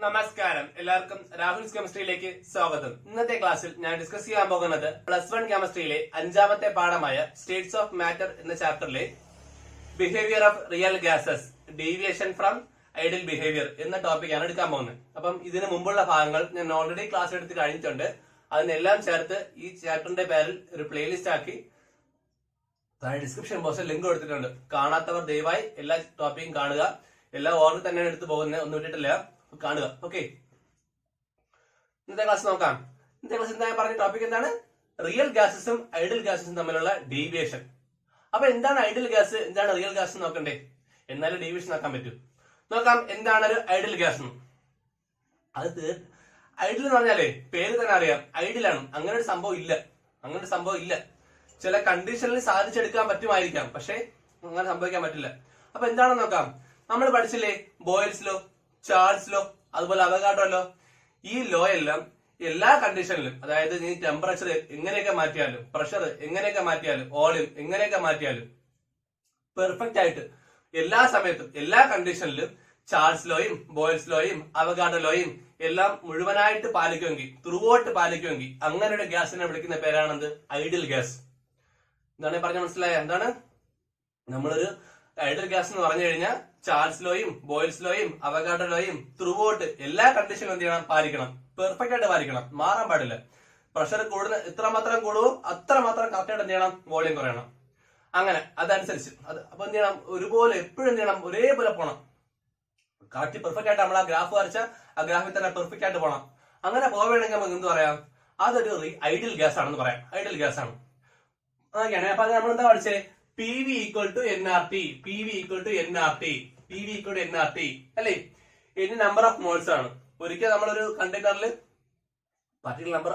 നമസ്കാരം, എല്ലാവർക്കും രാഹുൽസ് കെമിസ്ട്രിയിലേക്ക് സ്വാഗതം. ഇന്നത്തെ ക്ലാസ്സിൽ ഞാൻ ഡിസ്കസ് ചെയ്യാൻ പോകുന്നത് +1 കെമിസ്ട്രിയിലെ 5ാമത്തെ പാഠമായ സ്റ്റേറ്റ്സ് ഓഫ് മാറ്റർ എന്ന ചാപ്റ്ററിലെ behaviour of real gases, deviation from ideal behaviour എന്ന ടോപ്പിക്കാണ് എടുക്കാൻ പോകുന്നത്. അപ്പം ഇതിനു മുമ്പുള്ള ഭാഗങ്ങൾ ഞാൻ ഓൾറെഡി ക്ലാസ് എടുത്ത് കഴിഞ്ഞിട്ടുണ്ട്. അതിനെല്ലാം ചേർത്ത് ഈ ചാപ്റ്ററിന്റെ പേരിൽ ഒരു പ്ലേലിസ്റ്റ് ആക്കി ഡിസ്ക്രിപ്ഷൻ ബോക്സിൽ ലിങ്ക് കൊടുത്തിട്ടുണ്ട്. കാണാത്തവർ ദയവായി എല്ലാ ടോപ്പിക്കും കാണുക. എല്ലാ ഓർഡർ തന്നെയാണ് എടുത്ത് പോകുന്നത്, ഒന്നും ഇട്ടിട്ടില്ല, കാണുക. ഓക്കെ, ഇന്നത്തെ ക്ലാസ് നോക്കാം. ഇന്നത്തെ ക്ലാസ് എന്താ പറഞ്ഞ ടോപ്പിക് എന്താണ്? റിയൽ ഗ്യാസസും ഐഡിയൽ ഗ്യാസസും തമ്മിലുള്ള ഡീവിയേഷൻ. അപ്പൊ എന്താണ് ഐഡിയൽ ഗ്യാസ്, എന്താണ് റിയൽ ഗ്യാസ് നോക്കണ്ടേ, എന്നാലും ഡീവിയേഷൻ നോക്കാൻ പറ്റൂ. നോക്കാം എന്താണ് ഒരു ഐഡിയൽ ഗ്യാസ്. അത് ഐഡിയൽ എന്ന് പറഞ്ഞാലേ പേര് തന്നെ അറിയാം, ഐഡിയൽ ആണ്. അങ്ങനെ ഒരു സംഭവം ഇല്ല. ചില കണ്ടീഷനിൽ സാധിച്ചെടുക്കാൻ പറ്റുമായിരിക്കാം, പക്ഷെ അങ്ങനെ സംഭവിക്കാൻ പറ്റില്ല. അപ്പൊ എന്താണെന്ന് നോക്കാം. നമ്മൾ പഠിച്ചില്ലേ ബോയിൽസ് ലോ, ചാൾസ് ലോ, അതുപോലെ അവഗാഡ്രോ ലോ. ഈ ലോ എല്ലാം എല്ലാ കണ്ടീഷനിലും, അതായത് നീ ടെമ്പറേച്ചർ എങ്ങനെയൊക്കെ മാറ്റിയാലും, പ്രഷർ എങ്ങനെയൊക്കെ മാറ്റിയാലും, വോളിയം എങ്ങനെയൊക്കെ മാറ്റിയാലും പെർഫെക്റ്റ് ആയിട്ട് എല്ലാ സമയത്തും എല്ലാ കണ്ടീഷനിലും ചാൾസ് ലോയും ബോയിൽസ് ലോയും അവഗാഡ്രോ ലോയും എല്ലാം മുഴുവനായിട്ട് പാലിക്കുമെങ്കിൽ, ത്രൂ ഔട്ട് പാലിക്കുമെങ്കിൽ അങ്ങനെ ഒരു ഗ്യാസിനെ വിളിക്കുന്ന പേരാണെന്ത്? Ideal gas. എന്താണ് പറഞ്ഞ മനസ്സിലായ? എന്താണ് നമ്മളൊരു ഐഡിയൽ ഗ്യാസ് എന്ന് പറഞ്ഞു കഴിഞ്ഞാൽ ചാൾസ് ലോയും ബോയിൽസ് ലോയും അവഗാഡ്രോ ലോയും ത്രൂ ഔട്ട് എല്ലാ കണ്ടീഷനും എന്ത് ചെയ്യണം? പാലിക്കണം. പെർഫെക്റ്റ് ആയിട്ട് പാലിക്കണം, മാറാൻ പാടില്ല. പ്രഷർ കൂടുന്ന എത്രമാത്രം കൂടുവോ അത്രമാത്രം കറക്റ്റ് ആയിട്ട് എന്ത് ചെയ്യണം? വോളിയം കുറയണം. അങ്ങനെ അതനുസരിച്ച് അപ്പൊ എന്ത് ചെയ്യണം? ഒരുപോലെ എപ്പോഴും എന്ത് ചെയ്യണം? ഒരേപോലെ പോണം. കറക്റ്റ് പെർഫെക്റ്റ് ആയിട്ട് നമ്മൾ ആ ഗ്രാഫ് വരച്ച ആ ഗ്രാഫിൽ തന്നെ പെർഫെക്റ്റ് ആയിട്ട് പോകണം. അങ്ങനെ പോവുകയാണെങ്കിൽ നമുക്ക് എന്ത് പറയാം? അതൊരു ഐഡിയൽ ഗ്യാസ് ആണെന്ന് പറയാം. ഐഡിയൽ ഗ്യാസ് ആണ്. അതൊക്കെയാണ്. അപ്പൊ അത് നമ്മൾ എന്താ പഠിച്ചേ? PV = nRT, PV = nRT, PV = nRT അല്ലേ? ഇനി നമ്പർ ഓഫ് മോൾസ് ആണ്. ഒരിക്കൽ നമ്മളൊരു കണ്ടെയ്നറിൽ particular number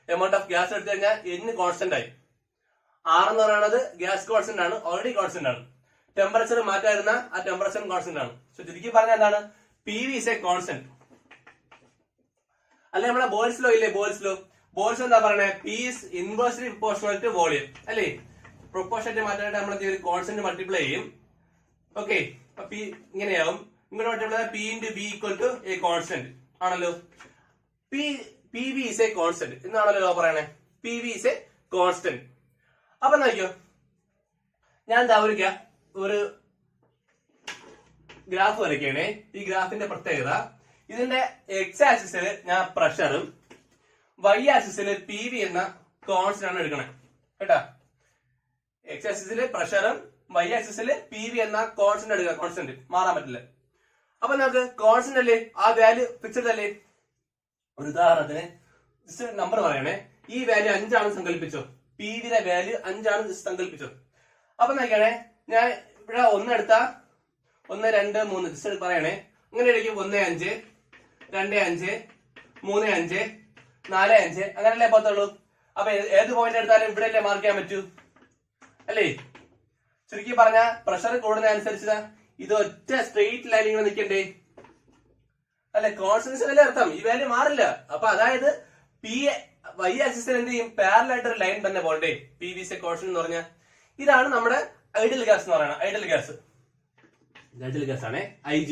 amount of gas എടുത്തു കഴിഞ്ഞാൽ N കോൺസ്റ്റന്റ് ആയി. R എന്ന് പറയുന്നത് ഗ്യാസ് കോൺസ്റ്റന്റ് ആണ്, ഓൾറെഡി കോൺസ്റ്റന്റ് ആണ്. ടെമ്പറേച്ചർ മാറ്റായിരുന്ന ആ ടെമ്പറേച്ചർ കോൺസ്റ്റന്റ് ആണ്. സോ ചുരുക്കി പറഞ്ഞാൽ എന്താണ്? PV is a constant. അല്ലെ നമ്മളെ ബോയിൽസ് ലോ ഇല്ലേ? ബോയിൽസ് എന്താ പറയണേ? P is inversely proportional to volume അല്ലേ? പ്രൊപ്പോർഷനായിട്ട് മാറ്റാനായിട്ട് നമ്മൾ ഒരു കോൺസ്റ്റന്റ് മൾട്ടിപ്ലൈ ചെയ്യും. ഓക്കെ, അപ്പൊ P ഇങ്ങനെയാവും. ഇങ്ങോട്ട് multiply P × V = a constant ആണല്ലോ. PV is a constant എന്നാണല്ലോ പറയണേ. PV is a constant. അപ്പൊ നോക്കിയോ, ഞാൻ എന്താ ഒരു ഗ്രാഫ് വരയ്ക്കണേ. ഈ ഗ്രാഫിന്റെ പ്രത്യേകത, ഇതിന്റെ എക്സ് ആക്സിസിൽ ഞാൻ പ്രഷറും വൈ ആക്സിസിൽ PV എന്ന കോൺസ്റ്റന്റ് ആണ് എടുക്കണേ കേട്ടാ. എക്സ് ആക്സിസില് പ്രഷറും വൈ ആക്സിസില് PV എന്ന കോൺസ്റ്റന്റ് എടുക്കുക. കോൺസ്റ്റന്റ് മാറാൻ പറ്റില്ല. അപ്പൊ നമുക്ക് കോൺസ്റ്റന്റ് അല്ലേ, ആ വാല്യൂ ഫിക്സഡ് അല്ലേ. ഒരു ഉദാഹരണത്തിന് ജസ്റ്റ് നമ്പർ പറയണേ. ഈ വാല്യൂ 5 ആണെന്ന് സങ്കല്പിച്ചോ. PV യുടെ വാല്യൂ 5 ആണെന്ന് സങ്കല്പിച്ചോ. അപ്പൊ നോക്കിയാണേ, ഞാൻ ഇവിടെ 1 എടുത്താ 1, 2, 3 ജസ്റ്റ് പറയണേ. അങ്ങനെ ആയിരിക്കും 1, 5, 2, 5, 3, 5, 4, 5 അങ്ങനല്ലേ പോകത്തുള്ളൂ. അപ്പൊ ഏത് പോയിന്റ് എടുത്താലും ഇവിടെ അല്ലേ മാർക്ക് ചെയ്യാൻ പറ്റൂ അല്ലേ? ചുരുക്കി പറഞ്ഞ പ്രഷർ കൂടുന്നതനുസരിച്ച് ഇത് ഒറ്റ സ്ട്രെയിറ്റ് ലൈൻ ഇങ്ങനെ നിൽക്കണ്ടേ അല്ലെ? കോൺസ്റ്റൻസ് അല്ലേ അർത്ഥം. ഈ വാല്യൂ മാറില്ല. അപ്പൊ അതായത് വൈ ആക്സിസിൽ എന്ത് ചെയ്യും? പാരലൽ ആയിട്ട് ഒരു ലൈൻ തന്നെ പോകണ്ടേ? PV is a constant എന്ന് പറഞ്ഞാൽ ഇതാണ് നമ്മുടെ ഐഡിയൽ ഗ്യാസ് എന്ന് പറയുന്നത്. ഐഡിയൽ ഗ്യാസ് ആണ് IG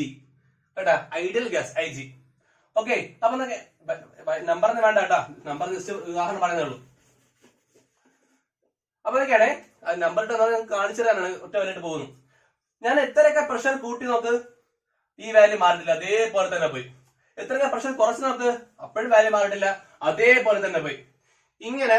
കേട്ടാ. Ideal gas IG. ഓക്കെ, അപ്പൊ നമ്പറിന് വേണ്ട കേട്ടാ, നമ്പർ ജസ്റ്റ് ഉദാഹരണം പറയുന്നേ ഉള്ളൂ. അപ്പൊ അതൊക്കെയാണേ നമ്പർ കാണിച്ചു തരാനാണ് ഒറ്റ വരെയായിട്ട് പോകുന്നു. ഞാൻ എത്രയൊക്കെ പ്രഷർ കൂട്ടി നോക്ക്, ഈ വാല്യൂ മാറിയിട്ടില്ല, അതേപോലെ തന്നെ പോയി. എത്രയൊക്കെ പ്രഷർ കുറച്ച് നോക്ക്, അപ്പോഴും വാല്യൂ മാറിയിട്ടില്ല, അതേപോലെ തന്നെ പോയി. ഇങ്ങനെ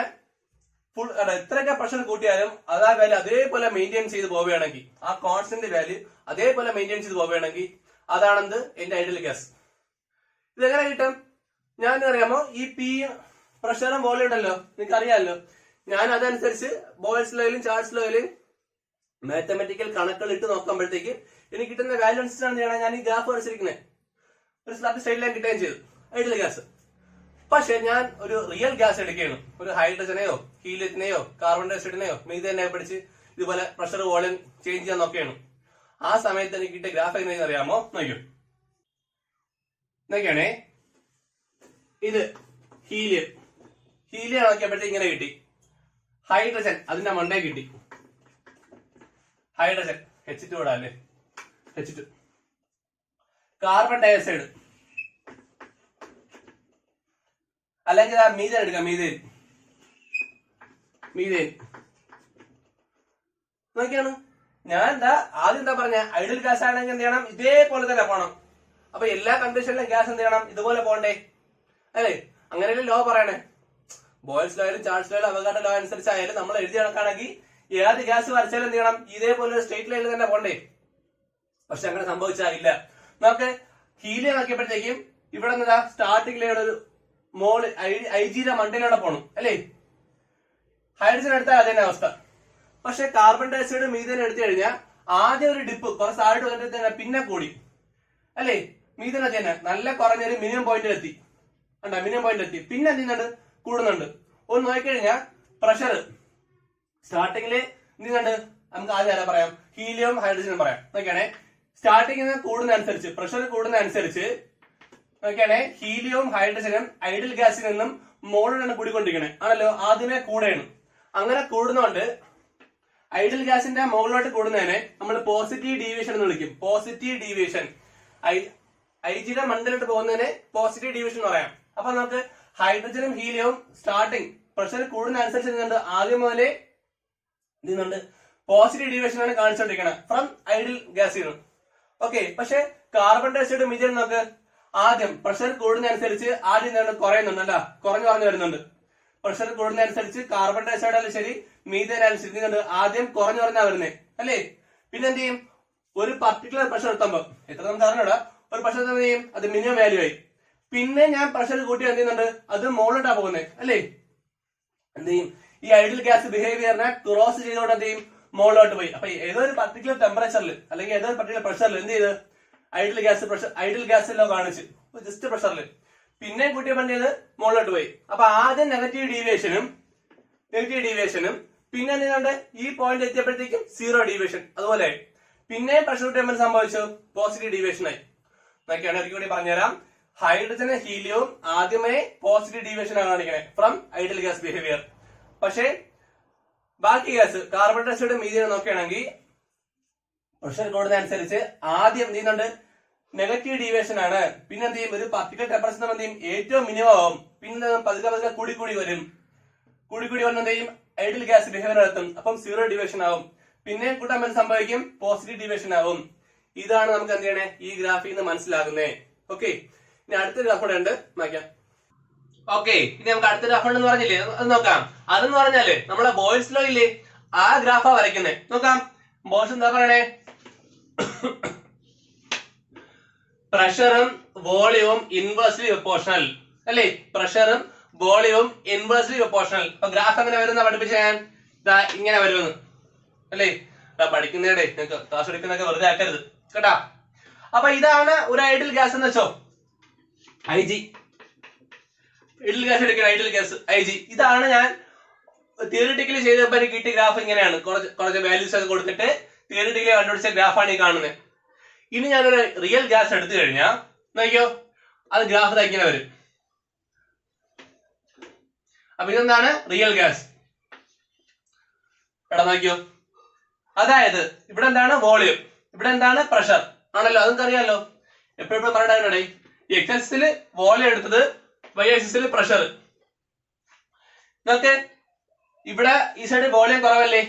ഫുൾ എത്രയൊക്കെ പ്രഷർ കൂട്ടിയാലും അതാ വാല്യൂ അതേപോലെ മെയിൻറ്റെയിൻ ചെയ്ത് പോവുകയാണെങ്കിൽ, ആ കോൺസ്റ്റന്റ് വാല്യൂ അതേപോലെ മെയിൻറ്റെയിൻ ചെയ്ത് പോവുകയാണെങ്കിൽ അതാണെന്ത്? എന്റെ ഐഡിയൽ ഗ്യാസ്. ഇതെങ്ങനെ കിട്ടും? ഞാൻ അറിയാമോ, ഈ പ്രഷറും വോളിയം ഉണ്ടല്ലോ, നിങ്ങൾക്ക് അറിയാമല്ലോ. ഞാൻ അതനുസരിച്ച് ബോയിൽസ് ലോയിലും ചാൾസ് ലോയിലും മാത്തമാറ്റിക്കൽ കണക്കുകൾ ഇട്ട് നോക്കുമ്പോഴത്തേക്ക് എനിക്ക് കിട്ടുന്ന വാല്യൂ അനുസരിച്ചാണ് ചെയ്യണം. ഞാൻ ഈ ഗ്രാഫ് വരച്ചിരിക്കുന്നത് ഒരു സ്ലാബ് സ്റ്റൈൽ ലൈൻ കിട്ടുകയും ചെയ്തു, ഐഡിയൽ ഗ്യാസ്. പക്ഷെ ഞാൻ ഒരു റിയൽ ഗ്യാസ് എടുക്കുകയാണ്. ഒരു ഹൈഡ്രജനെയോ ഹീലിയത്തിനെയോ കാർബൺ ഡയോക്സൈഡിനെയോ മീഥേനെയോ പിടിച്ച് ഇതുപോലെ പ്രഷർ വോളിയം ചേഞ്ച് ചെയ്യാൻ നോക്കുകയാണ്. ആ സമയത്ത് എനിക്ക് കിട്ടിയ ഗ്രാഫ് എങ്ങനെയെന്ന് അറിയാമോ? നോക്കിയാണേ, ഇത് ഹീലിയം നോക്കിയപ്പോഴത്തേക്ക് ഇങ്ങനെ കിട്ടി. ഹൈഡ്രജൻ അതിന്റെ മണ്ടേ കിട്ടി. ഹൈഡ്രജൻ H2 അല്ലേ, H2. കാർബൺ ഡയോക്സൈഡ് അല്ലെങ്കിൽ മീഥേൻ എടുക്കാം. മീഥേൻ നോക്കിയാണ് ഞാൻ ആദ്യം എന്താ പറഞ്ഞ ഐഡിയൽ ഗ്യാസ് ആണെങ്കിൽ എന്ത് ചെയ്യണം, ഇതേപോലെ തന്നെ പോകണം. അപ്പൊ എല്ലാ കണ്ടീഷനിലും ഗ്യാസ് എന്ത് ചെയ്യണം, ഇതുപോലെ പോകണ്ടേ അല്ലേ? അങ്ങനെയല്ലേ ലോ പറയണേ. ബോയ്ൽസ് ലോയിലും ചാൾസ് ലോയിലും അവഗാഡ്രോ ലോ അനുസരിച്ചായാലും നമ്മൾ എഴുതി കണക്കാണെങ്കിൽ ഏത് ഗ്യാസ് വരച്ചാലും എന്ത് ചെയ്യണം, ഇതേപോലെ ഒരു സ്ട്രെയിറ്റ് ലൈനിൽ തന്നെ പോകണ്ടേ. പക്ഷെ അങ്ങനെ സംഭവിച്ചാലില്ല. നമുക്ക് ഹീലിയം ആക്കിയപ്പോഴത്തേക്കും ഇവിടെ എന്താ സ്റ്റാർട്ടിങ്ങിലൂടെ ഒരു മോള് ഐജിയുടെ മണ്ടയിലൂടെ പോകണം അല്ലേ. ഹൈഡ്രജൻ എടുത്താൽ അതന്നെ അവസ്ഥ. പക്ഷെ കാർബൺ ഡയോക്സൈഡ് മീഥേൻ എടുത്തു കഴിഞ്ഞാൽ ആദ്യം ഒരു ഡിപ്പ് കുറച്ച് താഴോട്ട് വന്നിട്ട് തന്നെ പിന്നെ കൂടി അല്ലേ. മീഥേൻ ഒക്കെ തന്നെ നല്ല കുറഞ്ഞൊരു മിനിമം പോയിന്റിൽ എത്തി. മിനിമം പോയിന്റിൽ എത്തി. പിന്നെ എന്ത് ചെയ്യുന്നുണ്ട്, കൂടുന്നുണ്ട്. ഒന്ന് നോക്കിക്കഴിഞ്ഞാൽ പ്രഷർ സ്റ്റാർട്ടിങ്ങില് എന്ത് ചെയ്യുന്നുണ്ട്, നമുക്ക് ആദ്യം ആരാ പറയാം, ഹീലിയം ഹൈഡ്രജനും പറയാം. നോക്കിയാണേ സ്റ്റാർട്ടിങ്ങിൽ കൂടുന്ന അനുസരിച്ച് പ്രഷർ കൂടുന്ന അനുസരിച്ച് നോക്കിയാണേ ഹീലിയവും ഹൈഡ്രജനും ഐഡിയൽ ഗ്യാസിൽ നിന്നും മോളിലാണ് കൂടിക്കൊണ്ടിരിക്കണേ ആണല്ലോ. ആദ്യമേ കൂടെയാണ്. അങ്ങനെ കൂടുന്നോണ്ട് ഐഡിയൽ ഗ്യാസിന്റെ മുകളിലോട്ട് കൂടുന്നതിനെ നമ്മൾ പോസിറ്റീവ് ഡീവിയേഷൻ എന്ന് വിളിക്കും. Positive deviation. ഐജിയുടെ മണ്ടയിലോട്ട് പോകുന്നതിനെ പോസിറ്റീവ് ഡീവിയേഷൻ എന്ന് പറയാം. അപ്പൊ നമുക്ക് ഹൈഡ്രജനും ഹീലിയവും സ്റ്റാർട്ടിങ് പ്രഷർ കൂടുന്ന അനുസരിച്ച് ആദ്യം മുതലേ എന്തുണ്ട് പോസിറ്റീവ് ഡീവിയേഷൻ ആണ് കാണിച്ചുകൊണ്ടിരിക്കുന്നത് ഫ്രം ഐഡിയൽ ഗ്യാസിൽ നിന്ന്. ഓക്കെ. പക്ഷെ കാർബൺ ഡയോക്സൈഡ് മീഥേൻ നമുക്ക് ആദ്യം പ്രഷർ കൂടുന്ന അനുസരിച്ച് ആദ്യം കുറയുന്നുണ്ട് അല്ല, കുറഞ്ഞു വരുന്നുണ്ട്. പ്രഷർ കൂടുന്ന അനുസരിച്ച് കാർബൺ ഡയോക്സൈഡ് ആയാലും ശരി മീഥേൻ ആയാലും ശരി ആദ്യം കുറഞ്ഞു വരുന്നേ അല്ലേ. പിന്നെ എന്ത് ചെയ്യും, ഒരു പർട്ടിക്കുലർ പ്രഷർ എത്തുമ്പോൾ എത്ര നമുക്ക് അറിഞ്ഞൂടാ, ഒരു പ്രഷർ എന്ത് ചെയ്യും, അത് മിനിമം വാല്യൂ ആയി. പിന്നെ ഞാൻ പ്രഷർ കൂട്ടി എന്ത് ചെയ്യുന്നുണ്ട്, അത് മുകളിലോട്ടാ പോകുന്നത് അല്ലേ. എന്ത് ചെയ്യും, ഈ ഐഡിയൽ ഗ്യാസ് ബിഹേവിയറിനെ ക്രോസ് ചെയ്തുകൊണ്ട് എന്ത് ചെയ്യും, മുകളിലോട്ട് പോയി. അപ്പൊ ഏതോ ഒരു പർട്ടിക്കുലർ ടെമ്പറേച്ചറിൽ അല്ലെങ്കിൽ ഏതോ ഒരു പർട്ടിക്കുലർ പ്രഷറിൽ എന്ത് ചെയ്ത് ഐഡിയൽ ഗ്യാസിലോ കാണിച്ച് ജസ്റ്റ് പ്രഷറിൽ പിന്നെ കൂട്ടിയ പണ്ട് ചെയ്ത് മുകളിലോട്ട് പോയി. അപ്പൊ ആദ്യം നെഗറ്റീവ് ഡീവിയേഷനും പിന്നെ എന്തുകൊണ്ട് ഈ പോയിന്റ് എത്തിയപ്പോഴത്തേക്കും സീറോ ഡീവിയേഷൻ അതുപോലെ പിന്നെ പ്രഷർ കൂട്ടിയപ്പോൾ സംഭവിച്ചു പോസിറ്റീവ് ഡീവിയേഷൻ ആയി. നോക്കിയാണ് ഒരിക്കൽ കൂടി പറഞ്ഞുതരാം. ഹൈഡ്രജനും ഹീലിയവും ആദ്യമേ പോസിറ്റീവ് ഡീവിയേഷൻ ആണ് കാണിക്കണേ ഫ്രം ഐഡിയൽ ഗ്യാസ് ബിഹേവിയർ. പക്ഷേ ബാക്കി ഗ്യാസ് കാർബൺ ഡയോക്സൈഡ് മീഥേൻ നോക്കുകയാണെങ്കിൽ പ്രഷർ കൂടുന്നതനുസരിച്ച് ആദ്യം എന്ത് ചെയ്യുന്നുണ്ട്, നെഗറ്റീവ് ഡീവിയേഷൻ ആണ്. പിന്നെ എന്ത് ചെയ്യും, ഒരു പർട്ടിക്കുലർ ടെമ്പറേച്ചർ എന്ത് ചെയ്യും, ഏറ്റവും മിനിമം ആവും. പിന്നെ പതുക്കെ കൂടി വരും. വന്ന് എന്ത് ചെയ്യും, ഐഡിയൽ ഗ്യാസ് ബിഹേവിയർ എത്തും. അപ്പം സീറോ ഡീവിയേഷൻ ആവും. പിന്നെ കൂട്ടാൻ പറ്റുന്ന സംഭവിക്കും പോസിറ്റീവ് ഡീവിയേഷൻ ആവും. ഇതാണ് നമുക്ക് എന്ത് ചെയ്യണേ, ഈ ഗ്രാഫിൽ നിന്ന് മനസ്സിലാകുന്നേ. ഓക്കെ. ഇനി അടുത്ത ഗ്രാഫ് കൂടെ ഉണ്ട് നോക്കാം. ഓക്കെ. ഇനി നമുക്ക് അടുത്ത ഗ്രാഫ് ഉണ്ടെന്ന് പറഞ്ഞില്ലേ, അത് നോക്കാം. അതെന്ന് പറഞ്ഞാല് നമ്മളെ ബോയ്ൽസ് ലോ ഇല്ലേ, ആ ഗ്രാഫാ വരയ്ക്കുന്നേ. നോക്കാം. ബോയ്സ് എന്താ പറയണേ, പ്രഷറും വോളിയവും ഇൻവേഴ്സ്ലി പ്രൊപ്പോർഷണൽ അല്ലേ. പ്രഷറും വോളിയവും ഇൻവേഴ്സ്ലി പ്രൊപ്പോർഷണൽ. അപ്പൊ ഗ്രാഫ് എങ്ങനെ വരുന്ന പഠിപ്പിച്ച ഞാൻ ഇങ്ങനെ വരുമെന്ന് അല്ലേ. പഠിക്കുന്നതേ നിങ്ങൾക്ക് ക്ലാസ് എടുക്കുന്നതൊക്കെ വെറുതെ ആക്കരുത് കേട്ടാ. അപ്പൊ ഇതാണ് ഒരു ഐഡിയൽ ഗ്യാസ് എന്ന് വെച്ചോ, ഐജി. ഐഡിയൽ ഗ്യാസ് എടുക്കണം, ഐഡിയൽ ഗ്യാസ് ഐജി. ഇതാണ് ഞാൻ തിയറിറ്റിക്കലി ചെയ്തപ്പോൾ എനിക്ക് കിട്ടിയ ഗ്രാഫ് ഇങ്ങനെയാണ്. കുറച്ച് വാല്യൂസ് ഒക്കെ കൊടുത്തിട്ട് തിയറിറ്റിക്കലി കണ്ടുപിടിച്ച ഗ്രാഫാണ് ഈ കാണുന്നത്. ഇനി ഞാനൊരു റിയൽ ഗ്യാസ് എടുത്തു കഴിഞ്ഞാൽ നോക്കിയോ, അത് ഗ്രാഫ് ഇങ്ങനെ വരും. അപ്പൊ ഇതെന്താണ് റിയൽ ഗ്യാസ്. ഇവിടെ നോക്കിയോ, അതായത് ഇവിടെ എന്താണ് വോളിയം, ഇവിടെ എന്താണ് പ്രഷർ ആണല്ലോ. അതൊക്കെ അറിയാലോ, എപ്പോഴും പറഞ്ഞിടേ. എക്സ് ആക്സിസിൽ വോളിയം എടുത്തത്, വൈ ആക്സിസിൽ പ്രഷർ. നോക്ക്, ഇവിടെ ഈ സൈഡ് വോളിയം കുറവല്ലേ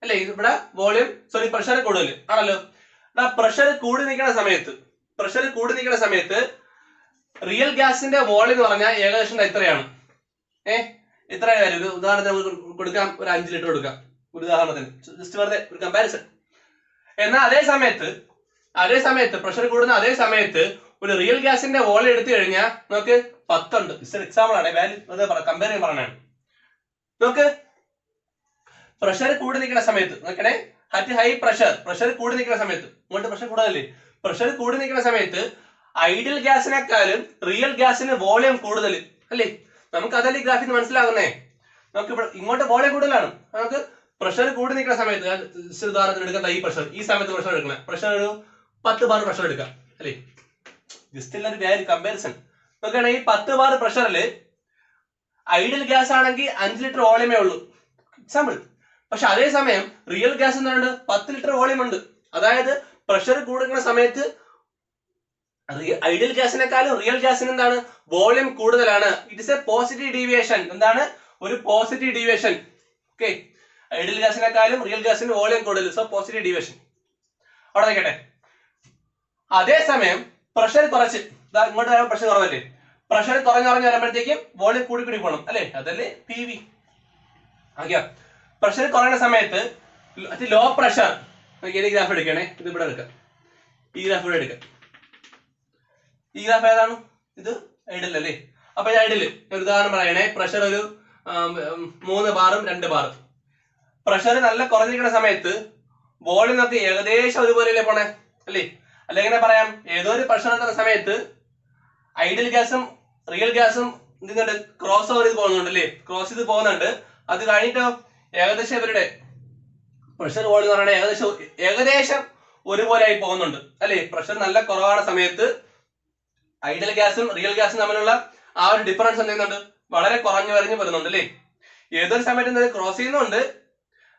അല്ലേ, ഇവിടെ വോളിയം പ്രഷർ കൂടുതൽ ആണല്ലോ. പ്രഷർ കൂടി നിൽക്കുന്ന സമയത്ത് റിയൽ ഗ്യാസിന്റെ വോളിയം എന്ന് പറഞ്ഞാൽ ഏകദേശം എത്രയാണ്, എത്ര കാര്യം. ഒരു ഉദാഹരണത്തിന് കൊടുക്കാം, ഒരു 5 ലിറ്റർ കൊടുക്കാം ഒരു ഉദാഹരണത്തിന്, ജസ്റ്റ് വെറുതെ ഒരു കമ്പാരിസൺ. എന്നാൽ അതേ സമയത്ത് പ്രഷർ കൂടുന്ന അതേ സമയത്ത് ഒരു റിയൽ ഗ്യാസിന്റെ വോളിയം എടുത്തു കഴിഞ്ഞാൽ നമുക്ക് 10 ഉണ്ട്. എക്സാമ്പിൾ ആണ്, വാല്യൂ കമ്പയർ ചെയ്യാൻ പറഞ്ഞാണ്. നോക്ക്, പ്രഷർ കൂടി നിൽക്കുന്ന സമയത്ത് നോക്കണേ, അറ്റ് ഹൈ പ്രഷർ കൂടി നിൽക്കുന്ന സമയത്ത്, ഇങ്ങോട്ട് പ്രഷർ കൂടുതലല്ലേ, പ്രഷർ കൂടി നിൽക്കുന്ന സമയത്ത് ഐഡിയൽ ഗ്യാസിനെക്കാളും റിയൽ ഗ്യാസിന് വോളിയം കൂടുതൽ അല്ലേ. നമുക്ക് അതല്ലേ ഈ ഗ്രാഫിൽ നിന്ന് മനസ്സിലാകുന്നേ. നമുക്ക് ഇവിടെ ഇങ്ങോട്ട് വോളിയം കൂടുതലാണ്. നമുക്ക് പ്രഷർ കൂടി നിൽക്കുന്ന സമയത്ത് ഉദാഹരണത്തിന് എടുക്കാം, ഈ പ്രഷർ, ഈ സമയത്ത് പ്രഷർ എടുക്കണം, പ്രഷർ ഒരു 10 ബാർ പ്രഷർ എടുക്കാം അല്ലേ. ജസ്റ്റ് എല്ലാവരും വാല്യൂ കമ്പാരിസൺ നോക്കുകയാണെങ്കിൽ 10 ബാർ പ്രഷറില് ഐഡിയൽ ഗ്യാസ് ആണെങ്കിൽ 5 ലിറ്റർ വോളിയമേ ഉള്ളൂ, എക്സാമ്പിൾ. പക്ഷെ അതേസമയം റിയൽ ഗ്യാസ് എന്ന് പറയുന്നത് 10 ലിറ്റർ വോളിയം ഉണ്ട്. അതായത് പ്രഷർ കൂടുന്ന സമയത്ത് ഐഡിയൽ ഗ്യാസിനെക്കാളും റിയൽ ഗ്യാസിന് എന്താണ് വോളിയം കൂടുതലാണ്. It is a positive deviation. എന്താണ് ഒരു പോസിറ്റീവ് ഡീവിയേഷൻ. ഓക്കെ, ഐഡിയൽ ഗ്യാസിനെക്കാളും റിയൽ ഗ്യാസിന് വോളിയം കൂടുതൽ, സോ പോസിറ്റീവ് ഡീവിയേഷൻ. അവിടെ നിൽക്കട്ടെ. അതേസമയം പ്രഷർ കുറച്ച് ഇങ്ങോട്ട് വരാൻ പ്രഷർ കുറവല്ലേ, പ്രഷർ കുറഞ്ഞു വരുമ്പോഴത്തേക്കും വോളിയം കൂടി കൂടി പോകണം അല്ലേ, അതല്ലേ പി വി. ഓക്കെ, പ്രഷർ കുറയുന്ന സമയത്ത് ലോ പ്രഷർ, ഏത് ഗ്രാഫ് എടുക്കണേ, ഇത് ഇവിടെ എടുക്കാം, ഈ ഗ്രാഫ് ഇവിടെ എടുക്കാം. ഈ ഗ്രാഫ് ഏതാണ്, ഇത് ഐഡിയൽ അല്ലേ. അപ്പൊ ഐഡിയൽ ഒരു ഉദാഹരണം പറയണേ, പ്രഷർ ഒരു 3 ബാറും 2 ബാറും. പ്രഷർ നല്ല കുറഞ്ഞിരിക്കുന്ന സമയത്ത് വോളിയം നമുക്ക് ഏകദേശം ഒരുപോലെയല്ലേ പോണേ അല്ലേ. അല്ലെ എങ്ങനെ പറയാം, ഏതോ ഒരു പ്രഷർ എത്തുന്ന സമയത്ത് ഐഡിയൽ ഗ്യാസും റിയൽ ഗ്യാസും എന്തുണ്ട് ക്രോസ് ഓവർ ചെയ്ത് പോകുന്നുണ്ട് അല്ലേ, ക്രോസ് ചെയ്ത് പോകുന്നുണ്ട്. അത് കഴിഞ്ഞിട്ടോ ഏകദേശം ഇവരുടെ പ്രഷർ വോളിയം എന്ന് പറയുന്നത് ഏകദേശം ഒരുപോലെ ആയി പോകുന്നുണ്ട് അല്ലേ. പ്രഷർ നല്ല കുറവാണ് സമയത്ത് ഐഡിയൽ ഗ്യാസും റിയൽ ഗ്യാസും തമ്മിലുള്ള ആ ഒരു ഡിഫറൻസ് എന്ത് ചെയ്യുന്നുണ്ട്, വളരെ കുറഞ്ഞു വരഞ്ഞു വരുന്നുണ്ട് അല്ലേ. ഏതൊരു സമയത്ത് എന്താ ക്രോസ് ചെയ്യുന്നുണ്ട്,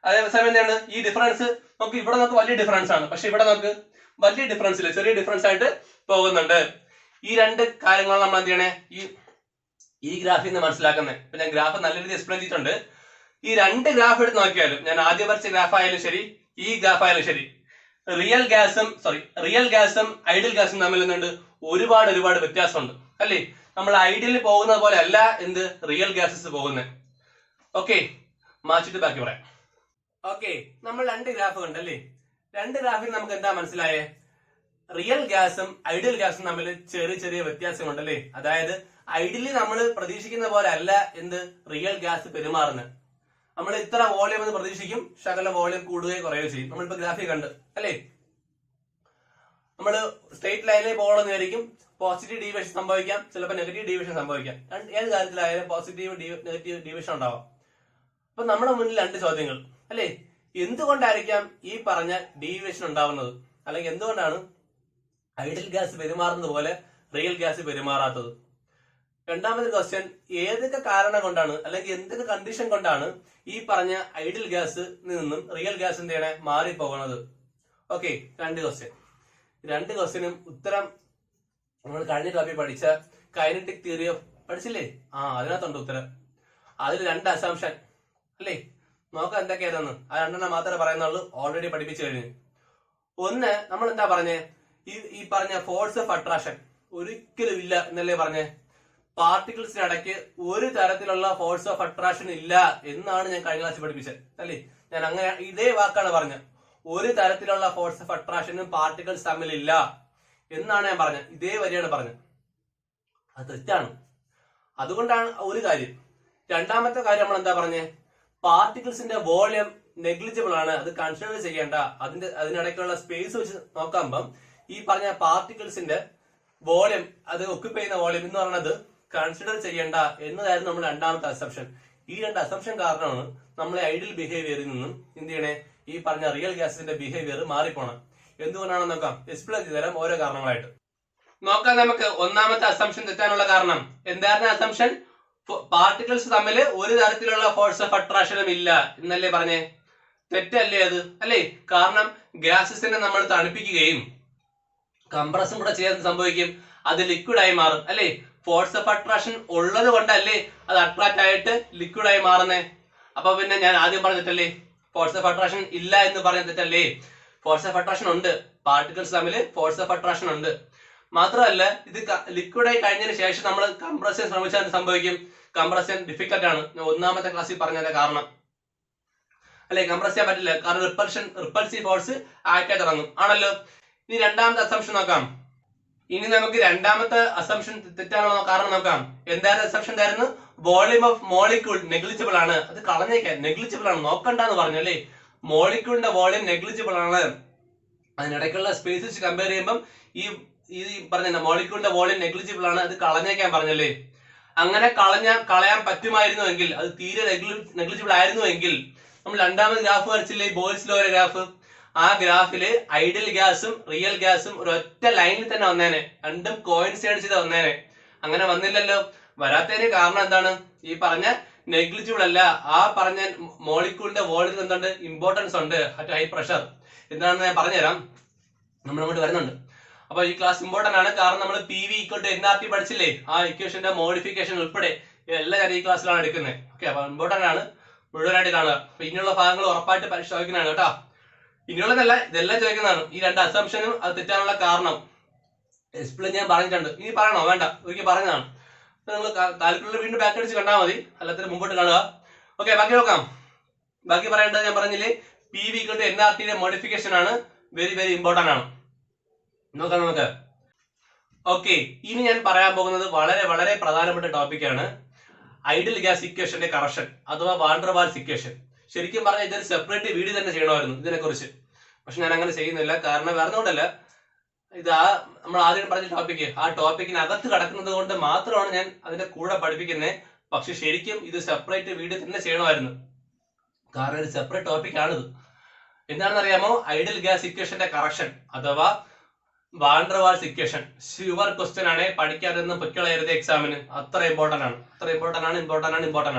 അതേസമയം എന്താണ് ഈ ഡിഫറൻസ് നമുക്ക് ഇവിടെ നമുക്ക് വലിയ ഡിഫറൻസ് ആണ്, പക്ഷെ ഇവിടെ നമുക്ക് വലിയ ഡിഫറൻസ് ഇല്ല, ചെറിയ ഡിഫറൻസ് ആയിട്ട് പോകുന്നുണ്ട്. ഈ രണ്ട് കാര്യങ്ങൾ നമ്മൾ എന്ത് ചെയ്യണേ, ഈ ഗ്രാഫിൽ നിന്ന് മനസ്സിലാക്കുന്നത്. ഇപ്പൊ ഞാൻ ഗ്രാഫ് നല്ല രീതിയിൽ എക്സ്പ്ലെയിൻ ചെയ്തിട്ടുണ്ട്. ഈ രണ്ട് ഗ്രാഫ് എടുത്ത് നോക്കിയാലും, ഞാൻ ആദ്യം വരച്ച ഗ്രാഫ് ആയാലും ശരി, ഈ ഗ്രാഫ് ആയാലും ശരി, റിയൽ ഗ്യാസും ഐഡിയൽ ഗ്യാസും തമ്മിൽ എന്തുണ്ട്, ഒരുപാട് വ്യത്യാസമുണ്ട് അല്ലേ. നമ്മൾ ഐഡിയലിൽ പോകുന്നത് പോലെ അല്ല എന്ത് റിയൽ ഗ്യാസസ് പോകുന്നത്. ഓക്കെ, മാറ്റിട്ട് ബാക്കി പറയാം. ഓക്കെ, നമ്മൾ രണ്ട് ഗ്രാഫ് കണ്ടല്ലേ. രണ്ട് ഗ്രാഫിൽ നമുക്ക് എന്താ മനസ്സിലായേ, റിയൽ ഗ്യാസും ഐഡിയൽ ഗ്യാസും തമ്മിൽ ചെറിയ വ്യത്യാസമുണ്ടല്ലേ. അതായത് ഐഡിയലി നമ്മൾ പ്രതീക്ഷിക്കുന്ന പോലെ അല്ല എന്ത് റിയൽ ഗ്യാസ് പെരുമാറുന്നത്. നമ്മൾ ഇത്ര വോളിയം എന്ന് പ്രതീക്ഷിക്കും, ശകല വോളിയം കൂടുകയോ കുറയുകയോ ചെയ്യും. നമ്മളിപ്പോ ഗ്രാഫിൽ കണ്ട് അല്ലേ, നമ്മൾ സ്ട്രേറ്റ് ലൈനിൽ പോകണമെന്നായിരിക്കും, പോസിറ്റീവ് ഡീവിയേഷൻ സംഭവിക്കാം, ചിലപ്പോൾ നെഗറ്റീവ് ഡീവിയേഷൻ സംഭവിക്കാം. ഏത് കാര്യത്തിലായാലും പോസിറ്റീവ് നെഗറ്റീവ് ഡീവിയേഷൻ ഉണ്ടാവാം. അപ്പൊ നമ്മുടെ മുന്നിൽ രണ്ട് ചോദ്യങ്ങൾ അല്ലേ. എന്തുകൊണ്ടായിരിക്കാം ഈ പറഞ്ഞ ഡീവിയേഷൻ ഉണ്ടാവുന്നത്, അല്ലെങ്കിൽ എന്തുകൊണ്ടാണ് ഐഡിയൽ ഗ്യാസ് പെരുമാറുന്നത് പോലെ റിയൽ ഗ്യാസ് പെരുമാറാത്തത്? രണ്ടാമത്തെ ക്വസ്റ്റ്യൻ, ഏതൊക്കെ കാരണം കൊണ്ടാണ് അല്ലെങ്കിൽ എന്തൊക്കെ കണ്ടീഷൻ കൊണ്ടാണ് ഈ പറഞ്ഞ ഐഡിയൽ ഗ്യാസ് നിന്നും റിയൽ ഗ്യാസ് എന്താണ് മാറിപ്പോകുന്നത്? ഓക്കെ, രണ്ട് ക്വസ്റ്റ്യനും ഉത്തരം നമ്മൾ കഴിഞ്ഞ ടോപ്പിക് പഠിച്ച കൈനറ്റിക് തിയറി ഓഫ് പഠിച്ചില്ലേ, അതിനകത്തുണ്ട് ഉത്തരം. അതിൽ രണ്ട് അസംഷൻ അല്ലേ, നോക്കാം എന്തൊക്കെയായിരുന്നു. ആ രണ്ടെണ്ണം മാത്രമേ പറയുന്നുള്ളൂ, ഓൾറെഡി പഠിപ്പിച്ചു കഴിഞ്ഞു. ഒന്ന്, നമ്മൾ എന്താ പറഞ്ഞേ, ഈ പറഞ്ഞ ഫോഴ്സ് ഓഫ് അട്രാക്ഷൻ ഒരിക്കലും ഇല്ല എന്നല്ലേ പറഞ്ഞേ. പാർട്ടിക്കിൾസിനിടയ്ക്ക് ഒരു തരത്തിലുള്ള ഫോഴ്സ് ഓഫ് അട്രാക്ഷൻ ഇല്ല എന്നാണ് ഞാൻ കഴിഞ്ഞ ക്ലാസ്സിൽ പഠിപ്പിച്ചത് അല്ലേ. ഞാൻ അങ്ങനെ ഇതേ വാക്കാണ് പറഞ്ഞത്, ഒരു തരത്തിലുള്ള ഫോഴ്സ് ഓഫ് അട്രാക്ഷനും പാർട്ടിക്കിൾസ് തമ്മിലില്ല എന്നാണ് ഞാൻ പറഞ്ഞത്. ഇതേ വരിയാണ് പറഞ്ഞത്, അത് തെറ്റാണ്. അതുകൊണ്ടാണ് ഒരു കാര്യം. രണ്ടാമത്തെ കാര്യം നമ്മൾ എന്താ പറഞ്ഞേ, പാർട്ടിക്കിൾസിന്റെ വോളിയം നെഗ്ലിജിബിൾ ആണ്, അത് കൺസിഡർ ചെയ്യേണ്ട. അതിനിടയ്ക്കുള്ള സ്പേസ് വെച്ച് നോക്കുമ്പം ഈ പറഞ്ഞ പാർട്ടിക്കിൾസിന്റെ വോളിയം, അത് ഒക്യുപ്പൈ ചെയ്യുന്ന വോളിയം എന്ന് പറയുന്നത് കൺസിഡർ ചെയ്യേണ്ട എന്നതായിരുന്നു നമ്മുടെ രണ്ടാമത്തെ അസംഷൻ. ഈ രണ്ട് അസംഷൻ കാരണമാണ് നമ്മളെ ഐഡിയൽ ബിഹേവിയറിൽ നിന്നും എന്ത് ചെയ്യണേ, ഈ പറഞ്ഞ റിയൽ ഗ്യാസിന്റെ ബിഹേവിയർ മാറിപ്പോണം. എന്തുകൊണ്ടാണെന്ന് നോക്കാം, എക്സ്പ്ലെയിൻ ചെയ്തു തരാം ഓരോ കാരണങ്ങളായിട്ട്. നോക്കാം നമുക്ക്. ഒന്നാമത്തെ അസംഷൻ തെറ്റാനുള്ള കാരണം എന്തായിരുന്നു? അസംഷൻ പാർട്ടിക്കിൾസ് തമ്മിൽ ഒരു തരത്തിലുള്ള ഫോഴ്സ് ഓഫ് അട്രാക്ഷനും ഇല്ല എന്നല്ലേ പറഞ്ഞേ. തെറ്റല്ലേ അത് അല്ലേ? കാരണം ഗ്യാസസിനെ നമ്മൾ തണുപ്പിക്കുകയും കംപ്രസും കൂടെ ചെയ്യാൻ സംഭവിക്കും, അത് ലിക്വിഡായി മാറും അല്ലേ. ഫോഴ്സ് ഓഫ് അട്രാക്ഷൻ ഉള്ളത് കൊണ്ടല്ലേ അത് അട്രാക്ട് ആയിട്ട് ലിക്വിഡായി മാറുന്നേ. അപ്പൊ പിന്നെ ഞാൻ ആദ്യം പറഞ്ഞ തെറ്റല്ലേ, ഫോഴ്സ് ഓഫ് അട്രാക്ഷൻ ഇല്ല എന്ന് പറഞ്ഞ തെറ്റല്ലേ. ഫോഴ്സ് ഓഫ് അട്രാക്ഷൻ ഉണ്ട്, പാർട്ടിക്കിൾസ് തമ്മിൽ ഫോഴ്സ് ഓഫ് അട്രാക്ഷൻ ഉണ്ട്. മാത്രമല്ല ഇത് ലിക്വിഡായി കഴിഞ്ഞതിന് ശേഷം നമ്മൾ കംപ്രസ് ചെയ്യാൻ ശ്രമിച്ചാൽ സംഭവിക്കും, കംപ്രസ് ഡിഫിക്കൽട്ട് ആണ്. ഞാൻ ഒന്നാമത്തെ ക്ലാസ്സിൽ പറഞ്ഞതിന്റെ കാരണം അല്ലെ, കംപ്രസ് ചെയ്യാൻ പറ്റില്ല, കാരണം റിപ്പൾസീവ് ഫോഴ്സ് ആക്ട് തുടങ്ങും ആണല്ലോ. ഇനി രണ്ടാമത്തെ അസംഷൻ നോക്കാം. ഇനി നമുക്ക് രണ്ടാമത്തെ അസംഷൻ തെറ്റാണോ കാരണം നോക്കാം. എന്തായിരുന്നു അസംഷൻ? എന്തായിരുന്നു? വോളിയം ഓഫ് മോളിക്യൂൾ നെഗ്ലിജിബിൾ ആണ്, അത് കളഞ്ഞേക്കാൻ. നെഗ്ലിജിബിൾ ആണ്, നോക്കണ്ടെന്ന് പറഞ്ഞു അല്ലേ. മോളിക്യൂളിന്റെ വോളിയം നെഗ്ലിജിബിൾ ആണ്, അതിനിടയ്ക്കുള്ള സ്പേസ് വെച്ച് കമ്പയർ ചെയ്യുമ്പോൾ ഈ പറഞ്ഞ മോളിക്യൂളിന്റെ വോളിയം നെഗ്ലിജിബിൾ ആണ്, അത് കളഞ്ഞേക്കാൻ പറഞ്ഞല്ലേ. അങ്ങനെ കളയാൻ പറ്റുമായിരുന്നുവെങ്കിൽ, അത് തീരെ നെഗ്ലിജിബിൾ ആയിരുന്നുവെങ്കിൽ നമ്മൾ രണ്ടാമത് ഗ്രാഫ് വരച്ചില്ലേ, ബോയ്സ് ലോയുടെ ഗ്രാഫ്. ആ ഗ്രാഫില് ഐഡിയൽ ഗ്യാസും റിയൽ ഗ്യാസും ഒരൊറ്റ ലൈനിൽ തന്നെ വന്നേനെ, രണ്ടും കോയിൻസൈഡ് ചെയ്ത് വന്നേനെ. അങ്ങനെ വന്നില്ലല്ലോ. വരാത്തതിന് കാരണം എന്താണ്? ഈ പറഞ്ഞ നെഗ്ലിജിബിൾ അല്ല, ആ പറഞ്ഞ മോളിക്യൂളിന്റെ വോളിയം എന്തുണ്ട്, ഇമ്പോർട്ടൻസ് ഉണ്ട്, ഹൈ പ്രഷർ. എന്താണെന്ന് ഞാൻ പറഞ്ഞുതരാം, നമ്മൾ അങ്ങോട്ട് വരുന്നുണ്ട്. അപ്പൊ ഈ ക്ലാസ് ഇമ്പോർട്ടന്റ് ആണ്, കാരണം നമ്മൾ PV = nRT പഠിച്ചില്ലേ, ആ ഇക്വേഷന്റെ മോഡിഫിക്കേഷൻ ഉൾപ്പെടെ എല്ലാം ഞാൻ ഈ ക്ലാസ്സിലാണ് എടുക്കുന്നത്. ഓക്കെ, അപ്പൊ ഇമ്പോർട്ടന്റ് ആണ്, മുഴുവനായിട്ട് കാണുക. അപ്പൊ ഇനിയുള്ള ഭാഗങ്ങൾ ഉറപ്പായിട്ട് പരിശോധിക്കുന്നതാണ് കേട്ടോ. ഇനിയുള്ളതല്ല, ഇതെല്ലാം ചോദിക്കുന്നതാണ്. ഈ 2 അസംഷനും അത് തെറ്റാനുള്ള കാരണം എക്സ്പ്ലെയിൻ ഞാൻ പറഞ്ഞിട്ടുണ്ട്. ഇനി പറയണോ? വേണ്ട, ഒരിക്കൽ പറഞ്ഞതാണ്. നിങ്ങൾ താല്പര്യമുള്ള വീണ്ടും ബാക്ക് അടിച്ച് കണ്ടാൽ മതി, അല്ലാത്ത മുമ്പോട്ട് കാണുക. ഓക്കെ, ബാക്കി നോക്കാം. ബാക്കി പറയേണ്ടത് ഞാൻ പറഞ്ഞില്ലേ, PV = nRT മോഡിഫിക്കേഷൻ ആണ്, വെരി വെരി ഇമ്പോർട്ടന്റ് ആണ്. നോക്കാം നമുക്ക്. ഓക്കെ, ഇനി ഞാൻ പറയാൻ പോകുന്നത് വളരെ വളരെ പ്രധാനപ്പെട്ട ടോപ്പിക്കാണ്, ഐഡിയൽ ഗ്യാസ് ഇക്വേഷന്റെ കറക്ഷൻ അഥവാ വാൻ ഡെർ വാൽസ് ഇക്വേഷൻ. ശരിക്കും പറഞ്ഞാൽ ഇതൊരു സെപ്പറേറ്റ് വീഡിയോ തന്നെ ചെയ്യണമായിരുന്നു ഇതിനെക്കുറിച്ച്, പക്ഷെ ഞാൻ അങ്ങനെ ചെയ്യുന്നില്ല. കാരണം വേറെന്നുകൊണ്ടല്ല, ഇത് നമ്മൾ ആദ്യം പറഞ്ഞ ടോപ്പിക്ക്, ആ ടോപ്പിക്കിനകത്ത് കിടക്കുന്നത് കൊണ്ട് മാത്രമാണ് ഞാൻ അതിന്റെ കൂടെ പഠിപ്പിക്കുന്നത്. പക്ഷെ ശരിക്കും ഇത് സെപ്പറേറ്റ് വീഡിയോ തന്നെ ചെയ്യണമായിരുന്നു, കാരണം ഒരു സെപ്പറേറ്റ് ടോപ്പിക്കാണിത്. എന്താണെന്ന് അറിയാമോ? ഐഡിയൽ ഗ്യാസ് ഇക്വേഷന്റെ കറക്ഷൻ അഥവാ van der Waals equation. Sure question ആണ്, പഠിക്കാതെന്ന് പൊക്കളയരുത് എക്സാമിന്. അത്ര ഇമ്പോർട്ടന്റ് ആണ്, അത്ര ഇമ്പോർട്ടന്റ്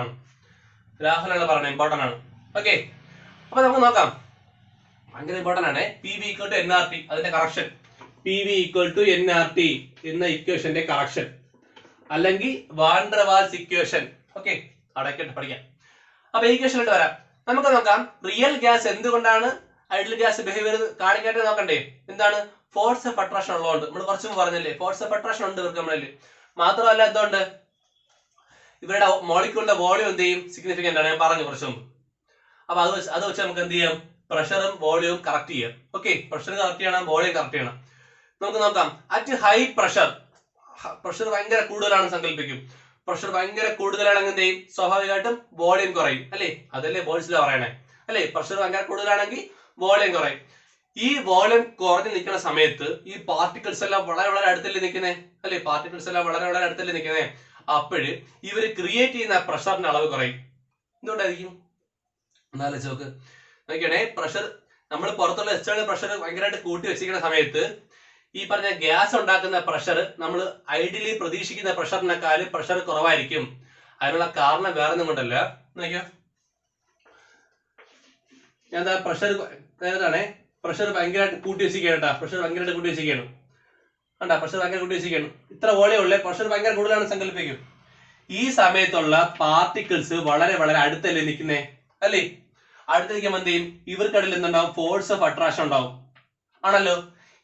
ആണ്. രാഹുലാണ് പറഞ്ഞത് ഇമ്പോർട്ടന്റ് ആണ്. ഓക്കെ, അപ്പൊ നമുക്ക് നോക്കാം. ഭയങ്കര ഇമ്പോർട്ടന്റ് ആണ്. PV = nRT, അതിന്റെ കറക്ഷൻ. PV = nRT എന്ന ഇക്വേഷന്റെ കറക്ഷൻ, അല്ലെങ്കിൽ van der Waals equation. Okay, അടയ്ക്കട്ടെ, പഠിക്കാം. അപ്പൊ ഇക്വേഷനിലോട്ട് വരാം. നമുക്ക് നോക്കാം, റിയൽ ഗ്യാസ് എന്തുകൊണ്ടാണ് ഐഡിയൽ ഗ്യാസ് ബിഹേവിയർ കാണിക്കാതെ നോക്കണ്ടേ? എന്താണ്? ഫോഴ്സ് ഓഫ് അട്രാക്ഷൻ ഉള്ളതുകൊണ്ട്. നമ്മൾ കുറച്ച് മുമ്പ് പറഞ്ഞില്ലേ, ഫോഴ്സ് ഓഫ് അട്രാക്ഷൻ ഉണ്ട് ഇവർക്ക് നമ്മളിൽ. മാത്രമല്ല എന്തുകൊണ്ട്? ഇവരുടെ മോളിക്യൂളിന്റെ വോളിയം എന്ത് ചെയ്യും? സിഗ്നിഫിക്കന്റ് ആണ്, ഞാൻ പറഞ്ഞു കുറച്ച് മുമ്പ്. അപ്പൊ അത് വെച്ച് നമുക്ക് എന്ത് ചെയ്യാം? പ്രഷറും വോളിയവും കറക്റ്റ് ചെയ്യാം. ഓക്കെ, പ്രഷർ കറക്റ്റ് ചെയ്യണം, വോളിയം കറക്റ്റ് ചെയ്യണം. നമുക്ക് നോക്കാം. അറ്റ് ഹൈ പ്രഷർ, പ്രഷർ ഭയങ്കര കൂടുതലാണ് സങ്കല്പിക്കും. പ്രഷർ ഭയങ്കര കൂടുതലാണെങ്കിൽ എന്ത് ചെയ്യും? സ്വാഭാവികമായിട്ടും വോളിയം കുറയും, അല്ലേ? അതല്ലേ ബോൾസിൽ പറയണേ, അല്ലേ? പ്രഷർ ഭയങ്കര കൂടുതലാണെങ്കിൽ വോളിയം കുറയും. ഈ വോളിയം കുറഞ്ഞു നിൽക്കുന്ന സമയത്ത് ഈ പാർട്ടിക്കിൾസ് എല്ലാം വളരെ വളരെ അടുത്തല്ലേ നിൽക്കുന്നേ, അല്ലേ? പാർട്ടിക്കിൾസ് എല്ലാം വളരെ വളരെ അടുത്തല്ലേ നിൽക്കുന്നേ. അപ്പോഴ് ഇവര് ക്രിയേറ്റ് ചെയ്യുന്ന പ്രഷറിന്റെ അളവ് കുറയും. എന്തുകൊണ്ടായിരിക്കും? എന്നാലോചിച്ച് നോക്ക്. നോക്കിയാണേ, പ്രഷർ നമ്മൾ പുറത്തുള്ള എക്സ്റ്റേണൽ പ്രഷർ ഭയങ്കരമായിട്ട് കൂട്ടി വെച്ചിരിക്കുന്ന സമയത്ത് ഈ പറഞ്ഞ ഗ്യാസ് ഉണ്ടാക്കുന്ന പ്രഷർ നമ്മൾ ഐഡിയലി പ്രതീക്ഷിക്കുന്ന പ്രഷറിനെക്കാളും പ്രഷർ കുറവായിരിക്കും. അതിനുള്ള കാരണം വേറെ ഒന്നും കൊണ്ടല്ല. നോക്കിയോ, ഞാൻ പ്രഷർ ഭയങ്കരമായിട്ട് കൂട്ടി വെച്ചിരിക്കുകയാണ് കേട്ടോ. പ്രഷർ ഭയങ്കരമായിട്ട് കൂട്ടി വെച്ചിരിക്കുകയാണ് കണ്ടാ, പ്രഷർ ഭയങ്കര കൂട്ടി വെച്ചിരിക്കുകയാണ്. ഇത്ര വോളിയം ഉള്ളേ, പ്രഷർ ഭയങ്കര കൂടുതലാണ് സങ്കല്പിക്കും. ഈ സമയത്തുള്ള പാർട്ടിക്കിൾസ് വളരെ വളരെ അടുത്തല്ലേ നിൽക്കുന്നേ, അല്ലേ? അടുത്ത് നിൽക്കുമ്പോൾ എന്ത് ചെയ്യും? ഇവർക്കിടയിൽ എന്തുണ്ടാവും? ഫോഴ്സ് ഓഫ് അട്രാക്ഷൻ ഉണ്ടാവും, ആണല്ലോ.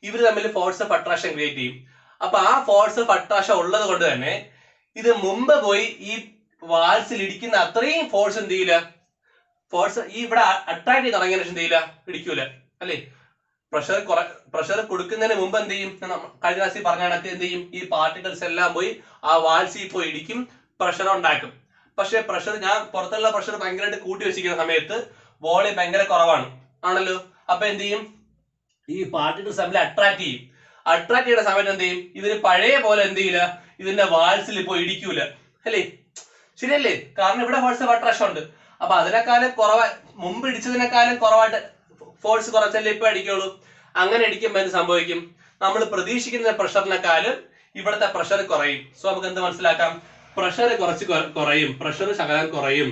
ഇവർ തമ്മിൽ ഫോഴ്സ് ഓഫ് അട്രാക്ഷൻ ക്രിയേറ്റ് ചെയ്യും. അപ്പൊ ആ ഫോഴ്സ് ഓഫ് അട്രാക്ഷൻ ഉള്ളത് കൊണ്ട് തന്നെ ഇത് മുമ്പ് പോയി ഈ വാൽസിൽ ഇടിക്കുന്ന അത്രയും ഫോഴ്സ് എന്ത് ചെയ്യില്ല, ഫോഴ്സ് ഈ ഇവിടെ അട്രാക്ട് ചെയ്ത് തുടങ്ങിയ ശേഷം എന്ത് ചെയ്യില്ല, ഇടിക്കൂല, അല്ലേ? പ്രഷർ കൊടുക്കുന്നതിന് മുമ്പ് എന്ത് ചെയ്യും? കഴിഞ്ഞ ക്ലാസ്സിൽ പറഞ്ഞ കണക്ക് എന്ത് ചെയ്യും? ഈ പാർട്ടിക്കിൾസ് എല്ലാം പോയി ആ വാൽസിൽ പോയി ഇടിക്കും, പ്രഷർ ഉണ്ടാക്കും. പക്ഷെ പ്രഷർ, ഞാൻ പുറത്തുള്ള പ്രഷർ ഭയങ്കരമായിട്ട് കൂട്ടി വെച്ചിരിക്കുന്ന സമയത്ത് വോളിയം ഭയങ്കര കുറവാണ്, ആണല്ലോ. അപ്പൊ എന്ത് ചെയ്യും? ഈ പാർട്ടിക്കിൾസ് തമ്മിൽ അട്രാക്ട് ചെയ്യും. അട്രാക്ട് ചെയ്യുന്ന സമയത്ത് എന്ത് ചെയ്യും? ഇവര് പഴയ പോലെ എന്ത് ചെയ്യില്ല, ഇതിന്റെ വാൽസിൽ പോയി ഇടിക്കൂല, അല്ലേ? ശരിയല്ലേ? കാരണം ഇവിടെ ഫോഴ്സ് ഓഫ് അട്രാക്ഷൻ ഉണ്ട്. അപ്പൊ അതിനേക്കാളും കുറവായി, മുമ്പ് ഇടിച്ചതിനേക്കാളും കുറവായിട്ട് ഫോഴ്സ് കുറച്ചല്ലേ ഇപ്പൊ അടിക്കുള്ളൂ. അങ്ങനെ അടിക്കുമ്പോൾ എന്ത് സംഭവിക്കും? നമ്മൾ പ്രതീക്ഷിക്കുന്ന പ്രഷറിനെക്കാളും ഇവിടുത്തെ പ്രഷർ കുറയും. സോ നമുക്ക് എന്ത് മനസ്സിലാക്കാം? പ്രഷർ കുറച്ച് കുറയും, പ്രഷർ ശകലം കുറയും.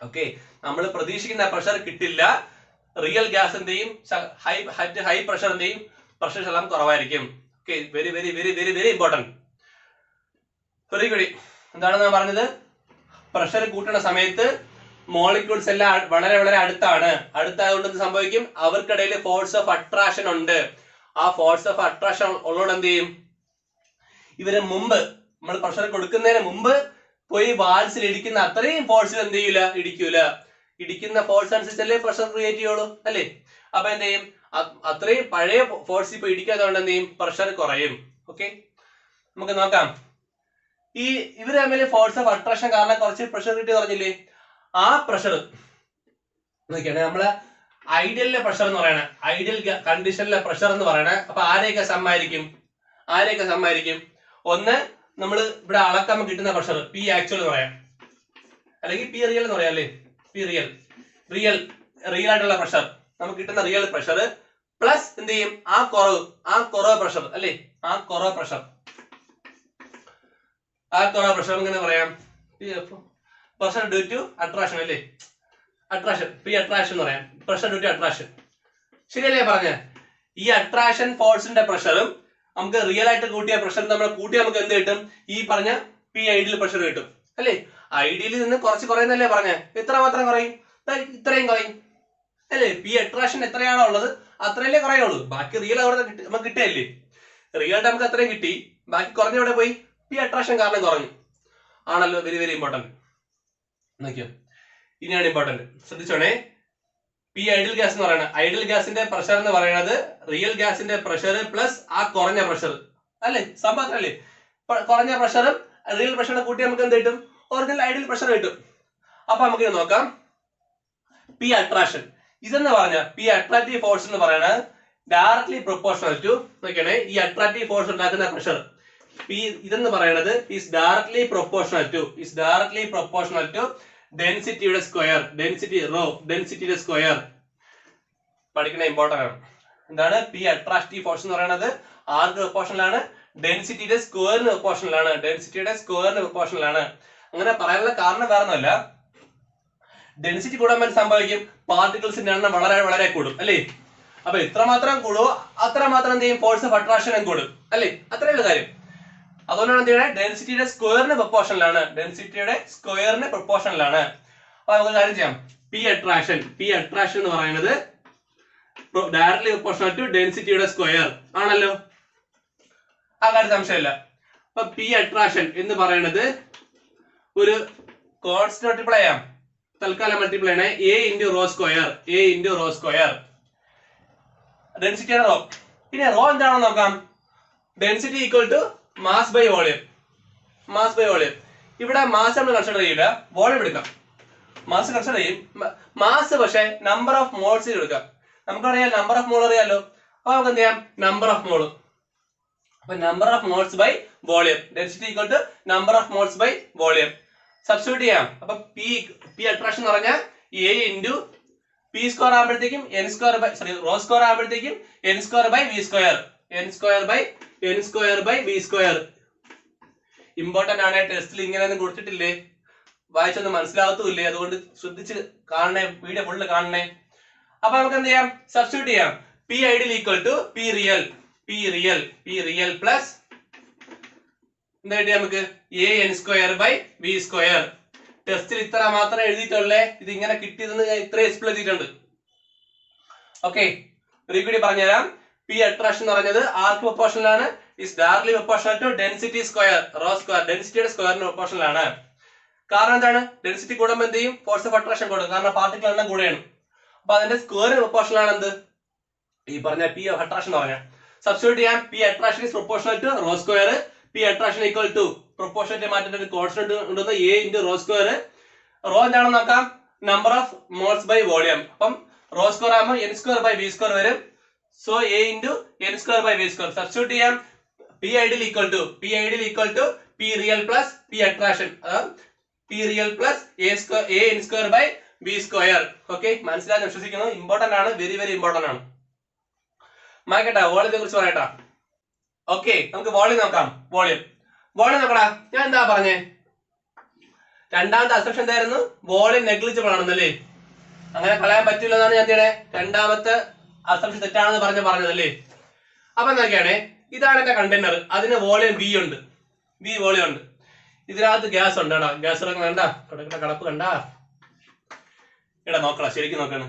ഓക്കെ, നമ്മൾ പ്രതീക്ഷിക്കുന്ന പ്രഷർ കിട്ടില്ല. റിയൽ ഗ്യാസ് എന്ത് ചെയ്യും? ഹൈ പ്രഷർ എന്ത് ചെയ്യും? പ്രഷർ ശകലം കുറവായിരിക്കും. Okay, very very very very very important. Very good. എന്താണ് ഞാൻ പറഞ്ഞത്? പ്രഷർ കൂട്ടുന്ന സമയത്ത് മോളിക്യൂൾസ് എല്ലാം വളരെ വളരെ അടുത്തായതുകൊണ്ട് എന്ത് സംഭവിക്കും? അവർക്കിടയിൽ ഫോഴ്സ് ഓഫ് അട്രാക്ഷൻ ഉണ്ട്. ആ ഫോഴ്സ് ഓഫ് അട്രാക്ഷൻ ഉള്ളതുകൊണ്ട് എന്ത് ചെയ്യും? ഇവര് മുമ്പ് നമ്മൾ പ്രഷർ കൊടുക്കുന്നതിന് മുമ്പ് പോയി വാൽസിൽ ഇടിക്കുന്ന അത്രയും ഫോഴ്സിൽ എന്ത് ചെയ്യൂല, ഇടിക്കൂല. ഇടിക്കുന്ന ഫോഴ്സ് അനുസരിച്ചല്ലേ പ്രഷർ ക്രിയേറ്റ് ചെയ്യുള്ളൂ, അല്ലേ? അപ്പൊ എന്ത് ചെയ്യും? അത്രയും പഴയ ഫോഴ്സ് ഇപ്പൊ ഇടിക്കാത്തതുകൊണ്ട് എന്ത് ചെയ്യും? പ്രഷർ കുറയും. ഓക്കെ, നമുക്ക് നോക്കാം. ഈ ഇവര് തമ്മിൽ ഫോഴ്സ് ഓഫ് അട്രാക്ഷൻ കാരണം കുറച്ച് പ്രഷർ കിട്ടി പറഞ്ഞില്ലേ? ആ പ്രഷർ നോക്കിയാണ് നമ്മള് ഐഡിയലിലെ പ്രഷർ എന്ന് പറയണേ, ഐഡിയൽ കണ്ടീഷനിലെ പ്രഷർ എന്ന് പറയണേ. അപ്പൊ ആരെയൊക്കെ സമ്മാനിക്കും? ഒന്ന്, നമ്മൾ ഇവിടെ അളക്കാൻ കിട്ടുന്ന പ്രഷർ പി ആക്ച്വൽ എന്ന് പറയാം, അല്ലെങ്കിൽ പി റിയൽ എന്ന് പറയാം, അല്ലേ? പി റിയൽ ആയിട്ടുള്ള പ്രഷർ, നമുക്ക് കിട്ടുന്ന റിയൽ പ്രഷർ പ്ലസ് എന്ത് ചെയ്യും? ആ കുറവ് പ്രഷർ, അല്ലേ? ആ കുറവ് പ്രഷർ എങ്ങനെ പറയാം? പ്രഷർ ഡ്യൂ ടു അട്രാക്ഷൻ, അല്ലേ? അട്രാക്ഷൻ, പി അട്രാക്ഷൻ എന്ന് പറയാം. പ്രഷർ ഡ്യൂ ടു അട്രാക്ഷൻ, ശരിയല്ലേ പറഞ്ഞ? ഈ അട്രാക്ഷൻ ഫോഴ്സിന്റെ പ്രഷറും നമുക്ക് റിയൽ ആയിട്ട് കൂട്ടിയ പ്രഷർ നമ്മൾ കൂട്ടി നമുക്ക് എന്ത് കിട്ടും? ഈ പറഞ്ഞ പി ഐഡിയൽ പ്രഷർ കിട്ടും അല്ലേ? ഐഡിയയിൽ നിന്ന് കുറച്ച് കുറയുന്നല്ലേ പറഞ്ഞ? എത്ര മാത്രം കുറയും? ഇത്രയും കുറയും അല്ലേ? പി അട്രാക്ഷൻ എത്രയാണോ ഉള്ളത് അത്രയല്ലേ കുറയുള്ളൂ. ബാക്കി റിയൽ അവിടെ നമുക്ക് കിട്ടിയല്ലേ? റിയൽ നമുക്ക് അത്രയും കിട്ടി, ബാക്കി കുറഞ്ഞ എവിടെ പോയി? പി അട്രാക്ഷൻ കാരണം കുറഞ്ഞു ആണല്ലോ. Very very important. നോക്കിയോ, ഇനിയാണ് ഇമ്പോർട്ടന്റ്, ശ്രദ്ധിച്ചോണേ. പി ഐഡിയൽ ഗ്യാസ് എന്ന് പറയുന്നത്, ഐഡിയൽ ഗ്യാസിന്റെ പ്രഷർ എന്ന് പറയുന്നത് റിയൽ ഗ്യാസിന്റെ പ്രഷർ പ്ലസ് ആ കുറഞ്ഞ പ്രഷർ അല്ലേ? സംഭവം അല്ലേ? കുറഞ്ഞ പ്രഷറും റിയൽ പ്രഷറും കൂട്ടി നമുക്ക് എന്ത് കിട്ടും? ഒറിജിനൽ ഐഡിയൽ പ്രഷർ കിട്ടും. അപ്പൊ നമുക്ക് നോക്കാം. പി അട്രാക്ഷൻ ഇതെന്ന് പറഞ്ഞ പി അട്രാക്റ്റീവ് ഫോഴ്സ് എന്ന് പറയുന്നത് ഡയറക്ട്ലി പ്രൊപ്പോർഷണൽ ടു, നോക്കിയാണേ, ഈ അട്രാക്റ്റീവ് ഫോഴ്സ് ഉണ്ടാക്കുന്ന പ്രഷർ പി ഇതെന്ന് പറയുന്നത് ഈസ് ഡയറക്ട്ലി പ്രൊപ്പോർഷണൽ ടു ഡെൻസിറ്റിയുടെ സ്ക്വയർ, ഡെൻസിറ്റി റോ, ഡെൻസിറ്റിയുടെ സ്ക്വയർ പഠിക്കുന്ന ഇമ്പോർട്ടന്റ് ആണ്. എന്താണ് പി അട്രാക്റ്റീവ് ഫോഴ്സ് എന്ന് പറയുന്നത്? ആർക്ക് പ്രൊപ്പോർഷണലാണ്? ഡെൻസിറ്റിയുടെ സ്ക്വയറിന് പ്രൊപ്പോർഷണലാണ്. അങ്ങനെ പറയാനുള്ള കാരണം വേറെ ഒന്നുമല്ല, ഡെൻസിറ്റി കൂടുമ്പോൾ സംഭവിക്കും പാർട്ടിക്കിൾസിന്റെ എണ്ണം വളരെ വളരെ കൂടും അല്ലേ? അപ്പൊ എത്രമാത്രം കൂടുമോ അത്രമാത്രം എന്ത് ചെയ്യും? ഫോഴ്സ് ഓഫ് അട്രാക്ഷനും കൂടും അല്ലേ? അത്രയുള്ള കാര്യം. അതുകൊണ്ടാണ് എന്ത് ചെയ്യണേ? ഡെൻസിറ്റിയുടെ സ്ക്വയറിന് പ്രൊപ്പോർഷണലാണ്. അപ്പൊ നമുക്ക് കാര്യം ചെയ്യാം. പി അട്രാക്ഷൻ എന്ന് പറയുന്നത് ഡയറക്ട്ലി പ്രൊപ്പോർഷണൽ ടു ഡെൻസിറ്റിയുടെ സ്ക്വയർ ആണല്ലോ, ആ കാര്യം സംശയമില്ല. അപ്പൊ പി അട്രാക്ഷൻ എന്ന് പറയുന്നത് ഒരു കോൺസ്റ്റന്റ് മൾട്ടിപ്ലൈ ചെയ്യാം, തൽക്കാലം മൾട്ടിപ്ലൈ ആണ്. എ ഇൻറ്റു റോ സ്ക്വയർ ഡെൻസിറ്റിയുടെ റോ. ഇനി റോ എന്താണെന്ന് നോക്കാം. Density equal to mass by volume. ഇവിടെ മാസ് നമ്മൾ കൺസിഡർ ചെയ്യില്ല, വോളിയം എടുക്കാം. മാസ് കൺസിഡർ ചെയ്യും. മാസ് പക്ഷെ നമ്പർ ഓഫ് മോൾസ് എടുക്കാം. നമുക്കറിയാം നമ്പർ ഓഫ് മോൾ അറിയാലോ. അപ്പൊ നമുക്ക് എന്ത് ചെയ്യാം? Number of mole. അപ്പൊ number of moles by volume, density equal to number of moles by volume substitute ചെയ്യാം. അപ്പൊ പി അട്രാക്ഷൻ എന്ന് പറഞ്ഞാൽ എ ഇൻറ്റു പി സ്ക്വയർ ആകുമ്പോഴത്തേക്കും റോ സ്ക്വയർ ആകുമ്പോഴത്തേക്കും N square by V square. Important ആണ്. ടെസ്റ്റിൽ ഇങ്ങനെയൊന്നും കൊടുത്തിട്ടില്ലേ, വായിച്ചൊന്നും മനസ്സിലാകത്തുമില്ലേ, അതുകൊണ്ട് ശ്രദ്ധിച്ച് കാണണേ, വീഡിയോ ഫുള്ള് കാണണേ. അപ്പൊ നമുക്ക് എന്ത് ചെയ്യാം? സബ്സ്റ്റിറ്റ്യൂട്ട് ചെയ്യാം. P ideal equal to P real plus എന്താ കിട്ടിയ നമുക്ക്? A N square by V square. ടെസ്റ്റിൽ ഇത്ര മാത്രമേ എഴുതിയിട്ടുള്ളേ, ഇത് ഇങ്ങനെ കിട്ടിയതെന്ന് ഞാൻ ഇത്ര എക്സ്പ്ലെയിൻ ചെയ്തിട്ടുണ്ട്. ഓക്കെ, ഒരു കൂടി പറഞ്ഞുതരാം. പി അട്രാക്ഷൻ എന്ന് പറഞ്ഞത് ആർക്ക് പ്രൊപ്പോർഷണൽ ആണ്? Is directly proportional to density square, rho square. ഡെൻസിറ്റിയുടെ സ്ക്വയറിന് പ്രൊപ്പോർഷണൽ ആണ്. കാരണം എന്താണ്? ഡെൻസിറ്റി കൂടുമ്പോൾ എന്ത് ചെയ്യും? ഫോഴ്സ് ഓഫ് അട്രാക്ഷൻ കൂടും, കാരണം പാർട്ടിക്കിൾ എണ്ണം കൂടെയാണ്. അപ്പൊ അതിന്റെ സ്ക്വയറിന് പ്രൊപ്പോർഷണൽ ആണ് എന്ത്? ഈ പറഞ്ഞ പി അട്രാക്ഷൻ എന്ന് പറഞ്ഞാൽ. സബ്സ്റ്റിറ്റ്യൂട്ട് ചെയ്യാം. P attraction is proportional to rho square. P attraction equal to proportional മാറ്റിട്ട് ഒരു കോൺസ്റ്റന്റ് ഉണ്ടെന്ന് A into rho square. Rho എന്താണെന്ന് നോക്കാം. Number of moles by volume. അപ്പം റോ സ്ക്വയർ ആകുമ്പോൾ N square by V square വരും. So A into N square by V square. Substitute ചെയ്യാം. P ideal equal to P real plus P attraction. P real plus A N square by V square. Okay, മനസ്സിലാക്കാൻ വിശ്വസിക്കുന്നു. Important ആണ്, very very important ആണ്. മാക്കട്ടാ, വോളിയത്തെ കുറിച്ച് പറയട്ടാ. Okay, നമുക്ക് വോളിയം നോക്കാം. വോളിയം നോക്കടാ. ഞാൻ എന്താ പറഞ്ഞേ? രണ്ടാമത്തെ അസംപ്ഷൻ എന്തായിരുന്നു? വോളിയം നെഗ്ലിജിബിൾ ആണെന്നല്ലേ? അങ്ങനെ കളയാൻ പറ്റില്ല എന്നാണ് ഞാൻ ചെയ്യണേ. രണ്ടാമത്തെ അസംപ്ഷൻ തെറ്റാണെന്ന് പറഞ്ഞതല്ലേ? അപ്പൊ എന്തൊക്കെയാണ്? ഇതാണ് എന്റെ കണ്ടെയ്നർ, അതിന് വോളിയം വി ഉണ്ട്. ഇതിനകത്ത് ഗ്യാസ് ഉണ്ട്. ഗ്യാസ് കണ്ട കടപ്പ് കണ്ടാ? ഇവിടെ നോക്കണം, ശരിക്കും നോക്കണം.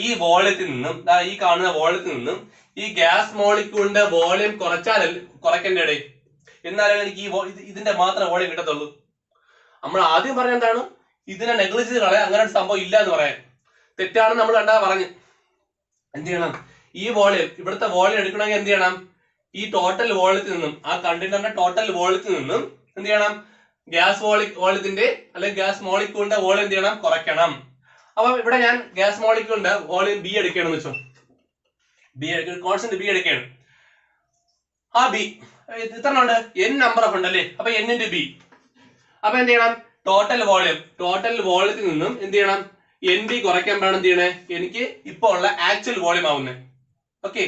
ഈ വോളിയത്തിൽ നിന്നും, ഈ കാണുന്ന വോളിയത്തിൽ നിന്നും ഈ ഗ്യാസ് മോളിക്യൂളിന്റെ വോളിയം കുറയ്ക്കേണ്ട ഇടയിൽ, എന്നാലും എനിക്ക് ഇതിന്റെ മാത്രം വോളിയം കിട്ടത്തുള്ളൂ. നമ്മൾ ആദ്യം പറഞ്ഞ എന്താണ്? ഇതിനെ നെഗ്ലിജ് ചെയ്ത് കളയാൻ, അങ്ങനെ ഒരു സംഭവം ഇല്ല എന്ന് പറയാൻ. തെറ്റാണെന്ന് നമ്മൾ കണ്ടാ പറഞ്ഞു. എന്ത് ചെയ്യണം? ഈ വോളിയം, ഇവിടുത്തെ വോളിയം എടുക്കണമെങ്കിൽ എന്ത് ചെയ്യണം? ഈ ടോട്ടൽ വോളിയത്തിൽ നിന്നും, ആ കണ്ടെയ്നറിന്റെ ടോട്ടൽ വോളിയത്തിൽ നിന്നും എന്ത് ചെയ്യണം? ഗ്യാസ് വോളിയത്തിന്റെ അല്ലെങ്കിൽ ഗ്യാസ് മോളിക്യൂളിന്റെ വോളിയം എന്ത് ചെയ്യണം? കുറയ്ക്കണം. അപ്പൊ ഇവിടെ ഞാൻ ഗ്യാസ് മോളിക്യൂളിന്റെ വോളിയം ബി എടുക്കുകയാണെന്ന് വെച്ചോ. കോൺസ്റ്റന്റ് ബി എടുക്കുകയാണ്. ആ ബി ഇത്ര ഉണ്ട്, എൻ നമ്പർ ഓഫ് ഉണ്ടല്ലേ? അപ്പൊ എൻ ഇൻറ്റു ബി. അപ്പൊ എന്ത് ചെയ്യണം? ടോട്ടൽ വോളിയത്തിൽ നിന്നും എന്ത് ചെയ്യണം? എൻ ബി കുറയ്ക്കാൻ വേണം എന്ത് ചെയ്യണേ? എനിക്ക് ഇപ്പൊ ഉള്ള ആക്ച്വൽ വോളിയം ആവുന്നത്. ഓക്കെ,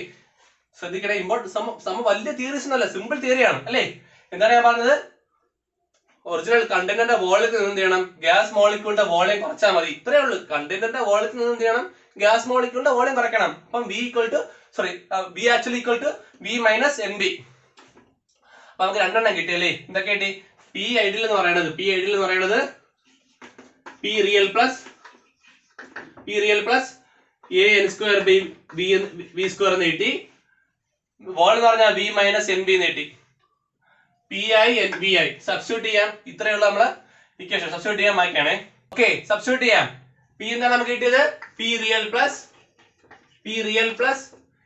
ശ്രദ്ധിക്കണേ. ഇമ്പോർട്ടൻറ്റ് വലിയ തിയറീസ് ഒന്നല്ല, സിമ്പിൾ തിയറിയാണ് അല്ലേ? എന്താണ് ഞാൻ പറഞ്ഞത്? ഒറിജിനൽ കണ്ടെയ്നറിന്റെ വോളിയത്തിൽ നിന്ന് എന്ത് ചെയ്യണം? ഗ്യാസ് മോളിക്യൂളിന്റെ വോളിയം കുറച്ചാൽ മതി. ഇത്രയേ ഉള്ളൂ. കണ്ടെയ്നറിന്റെ വോളിയത്തിൽ നിന്ന് എന്ത് ചെയ്യണം? ഗ്യാസ് മോളിക്യൂളിന്റെ വോളിയം കുറയ്ക്കണം. അപ്പം B actually equal to B minus N B. അപ്പൊ നമുക്ക് രണ്ടെണ്ണം കിട്ടിയല്ലേ. എന്തൊക്കെ കിട്ടി? പി ഐഡിയൽ എന്ന് പറയുന്നത് P real plus A N square by B square എന്ന് കിട്ടി. വോൾ എന്ന് പറഞ്ഞാൽ ബി മൈനസ് എൻ ബി എന്ന് കിട്ടി. P I N B I substitute ചെയ്യാം. ഇത്രയുള്ള നമ്മള് ഇക്വേഷൻ സബ്സ്റ്റിറ്റ്യൂട്ട് ചെയ്യാൻ മാറ്റിയാണേ. ഓക്കെ, സബ്സ്റ്റിറ്റ്യൂട്ട് ചെയ്യാം. പി എന്താണ് നമുക്ക് കിട്ടിയത്? P real plus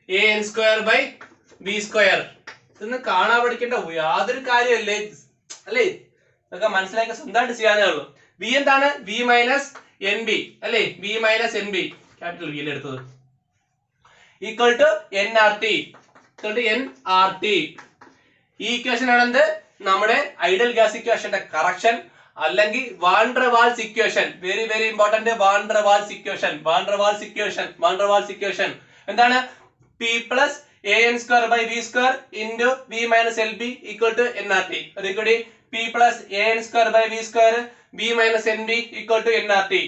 A N square by B square. ഇതൊന്ന് കാണാൻ പഠിക്കേണ്ട യാതൊരു കാര്യമല്ലേ അല്ലേ? ഇതൊക്കെ മനസ്സിലാക്കി സ്വന്തമായിട്ട് ചെയ്യാനേ ഉള്ളൂ. ബി എന്താണ്? ബി മൈനസ് എൻ ബി അല്ലേ? B minus N B capital B അല്ലേ എടുത്തത്. Equal to N R T. ഈ ഇക്വേഷൻ ആണെന്ത്? നമ്മുടെ ഐഡിയൽ ഗ്യാസ് ഇക്വേഷന്റെ കറക്ഷൻ അല്ലെങ്കിൽ van der Waals equation. Very very important. Van der Waals equation എന്താണ്? P plus A N square by B square into B minus L B equal to N R T. അതുകൂടി P plus A N square by B square B minus N B equal to N R T.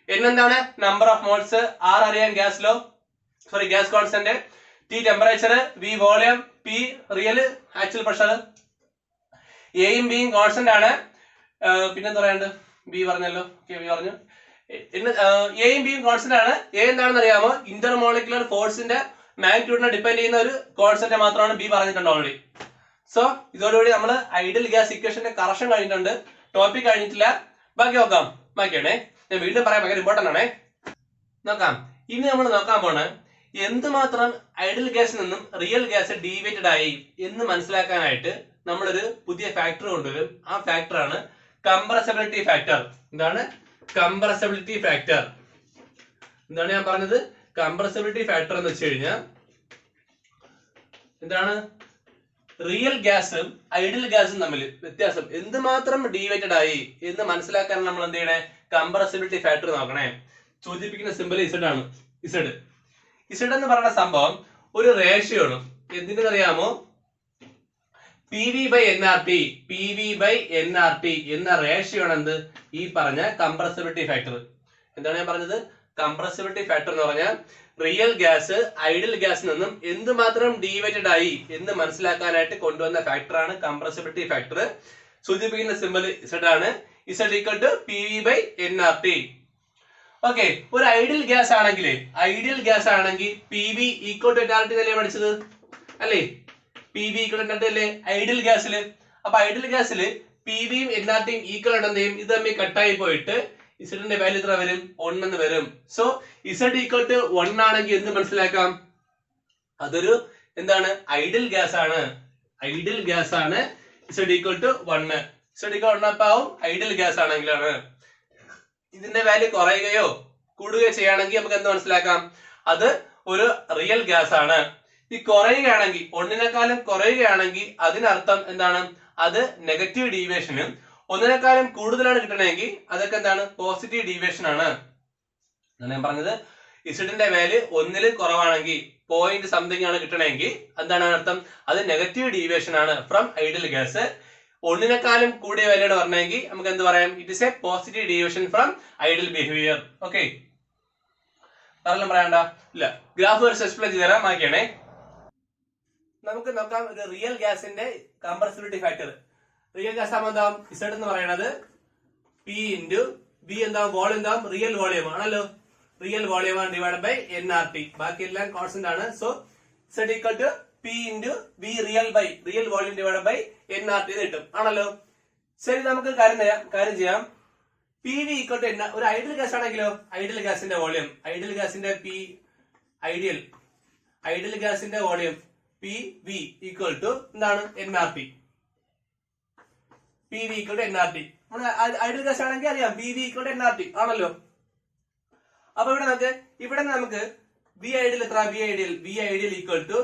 N എന്താണ്? Number of moles. R അറിയാം gas constant. T temperature. V volume. P real actual pressure. എയും ബിയും constant ആണ്. പിന്നെന്താ പറയാണ്ട്? B പറഞ്ഞല്ലോ. B പറഞ്ഞു. എയും ബിയും കോൺസ്റ്റന്റ് ആണ്. എ എന്താണെന്ന് അറിയാമോ? ഇന്റർമോളിക്കുലർ ഫോഴ്സിന്റെ മാഗ്നിറ്റ്യൂഡിനെ ഡിപെൻഡ് ചെയ്യുന്ന ഒരു കോൺസ്റ്റന്റ് മാത്രമാണ് ബി പറഞ്ഞിട്ടുണ്ട് ഓൾറെഡി. സോ ഇതോടുകൂടി നമ്മൾ ഐഡിയൽ ഗ്യാസ് ഇക്വേഷന്റെ കറക്ഷൻ കഴിഞ്ഞിട്ടുണ്ട്. ടോപ്പിക് കഴിഞ്ഞിട്ടില്ല. ബാക്കിയാണേ. ഞാൻ വീണ്ടും പറയാം, ഭയങ്കര ഇമ്പോർട്ടന്റ് ആണേ. നോക്കാം. ഇനി നമ്മൾ നോക്കാൻ പോണ എന്തുമാത്രം ഐഡിയൽ ഗ്യാസിൽ നിന്നും റിയൽ ഗ്യാസ് ഡീവിയേറ്റഡ് ആയി എന്ന് മനസ്സിലാക്കാനായിട്ട് നമ്മളൊരു പുതിയ ഫാക്ടർ കൊണ്ടുവരും. ആ ഫാക്ടറാണ് കംപ്രസബിലിറ്റി ഫാക്ടർ. എന്താണ് കംപ്രസബിലിറ്റി ഫാക്ടർ? എന്താണ് ഞാൻ പറഞ്ഞത്? കംപ്രസബിലിറ്റി ഫാക്ടർ എന്ന് വെച്ച് കഴിഞ്ഞാൽ എന്താണ്? റിയൽ ഗ്യാസും ഐഡിയൽ ഗ്യാസും തമ്മിൽ വ്യത്യാസം എന്തുമാത്രം ഡീവിയേറ്റഡ് ആയി എന്ന് മനസ്സിലാക്കാൻ നമ്മൾ എന്ത് ചെയ്യണേ? കംപ്രസബിലിറ്റി ഫാക്ടർ നോക്കണേ. സൂചിപ്പിക്കുന്ന സിമ്പിൾ ഇസഡ് ആണ്. ഇസഡ് എന്ന് പറയുന്ന സംഭവം ഒരു റേഷ്യോ ആണ്. എന്തിന്റെ അറിയാമോ? P V by N R T എന്ന റേഷ്യോ ആണ് എന്ത്? ഈ പറഞ്ഞ കംപ്രസബിലിറ്റി ഫാക്ടർ. എന്താണ് ഞാൻ പറഞ്ഞത്? കംപ്രസബിലിറ്റി ഫാക്ടർ എന്ന് പറഞ്ഞാൽ റിയൽ ഗ്യാസ് ഐഡിയൽ ഗ്യാസിൽ നിന്നും എന്തുമാത്രം ഡീവിയേറ്റഡ് ആയി എന്ന് മനസ്സിലാക്കാനായിട്ട് കൊണ്ടുവന്ന ഫാക്ടറാണ് കംപ്രസബിലിറ്റി ഫാക്ടർ. സൂചിപ്പിക്കുന്ന സിമ്പിൾ ഇസഡ് ആണ്. Z equal to P V by N R T. Okay, ഒരു ഐഡിയൽ ഗ്യാസ് ആണെങ്കിൽ P V equal to N R T അല്ലേ പഠിച്ചത് അല്ലേ? P V equal to N R T അല്ലേ ഐഡിയൽ ഗ്യാസിൽ? അപ്പൊ ഐഡിയൽ ഗ്യാസിൽ പി വിയും എൻ ആർ ടിയും ഈക്വൽ ആയിട്ട് എന്ത് ചെയ്യും? ഇത് തമ്മിൽ കട്ടായി പോയിട്ട് ഇസഡിന്റെ വാല്യൂ എത്ര വരും? 1 എന്ന് വരും. സോ ഇസഡ് ഈക്വൽ ടു 1 ആണെങ്കിൽ എന്ത് മനസ്സിലാക്കാം? അതൊരു എന്താണ്? ഐഡിയൽ ഗ്യാസ് ആണ്. Z equal to 1. Z equal 1 അപ്പൊ ആവും ഐഡിയൽ ഗ്യാസ് ആണെങ്കിലാണ്. ഇതിന്റെ വാല്യൂ കുറയുകയോ കൂടുകയോ ചെയ്യുകയാണെങ്കിൽ നമുക്ക് എന്ത് മനസ്സിലാക്കാം? അത് ഒരു റിയൽ ഗ്യാസ് ആണ്. ഈ കുറയുകയാണെങ്കിൽ 1നേക്കാളും കുറയുകയാണെങ്കിൽ അതിനർത്ഥം എന്താണ്? അത് നെഗറ്റീവ് ഡീവിയേഷനും 1നേക്കാളും കൂടുതലാണ് കിട്ടണമെങ്കിൽ അതൊക്കെ എന്താണ്? പോസിറ്റീവ് ഡീവിയേഷൻ ആണ്. ഞാൻ പറഞ്ഞത് ഇസഡിന്റെ വാല്യൂ 1ൽ കുറവാണെങ്കിൽ പോയിന്റ് സംതിങ് ആണ് കിട്ടണമെങ്കിൽ എന്താണ് അർത്ഥം? അത് നെഗറ്റീവ് ഡീവിയേഷൻ ആണ് ഫ്രം ഐഡിയൽ ഗ്യാസ്. 1നേക്കാളും കൂടിയ വാല്യൂടെ പറഞ്ഞെങ്കിൽ നമുക്ക് എന്ത് പറയാം? It is a positive deviation from ideal behaviour. Okay, കാരണം പറയണ്ട ഇല്ല. ഗ്രാഫ് വരച്ച് എക്സ്പ്ലെയിൻ ചെയ്ത് തരാം. ആക്കിയാണേ. നമുക്ക് നോക്കാം ഒരു റിയൽ ഗ്യാസിന്റെ കംപ്രസബിലിറ്റി ഫാക്ടർ. റിയൽ ഗ്യാസ് ആകുമ്പോൾ എന്താവും? ഇസഡ് എന്ന് പറയുന്നത് പി ഇൻറ്റു ബി എന്താവും? വോളിയം എന്താവും? റിയൽ വോളിയം ആണല്ലോ. റിയൽ വോളിയം ആണ് divide by N R T. ബാക്കി എല്ലാം കോൺസ്റ്റന്റ് ആണ്. So Z equal to P into B real volume divide by N R T കിട്ടും ആണല്ലോ. ശരി, നമുക്ക് കാര്യം ചെയ്യാം. പി വി ഈക്വൽ ടു ഒരു ഐഡിയൽ ഗ്യാസ് ആണെങ്കിലോ ഐഡിയൽ ഗ്യാസിന്റെ volume P V equal to എന്താണ്? N R T. P V equal to N R T. Ideal gas ആണെങ്കിൽ അറിയാം P V equal to N R T ആണല്ലോ. അപ്പൊ ഇവിടെ നമുക്ക് വി ഐഡിയൽ എത്ര? V ideal equal to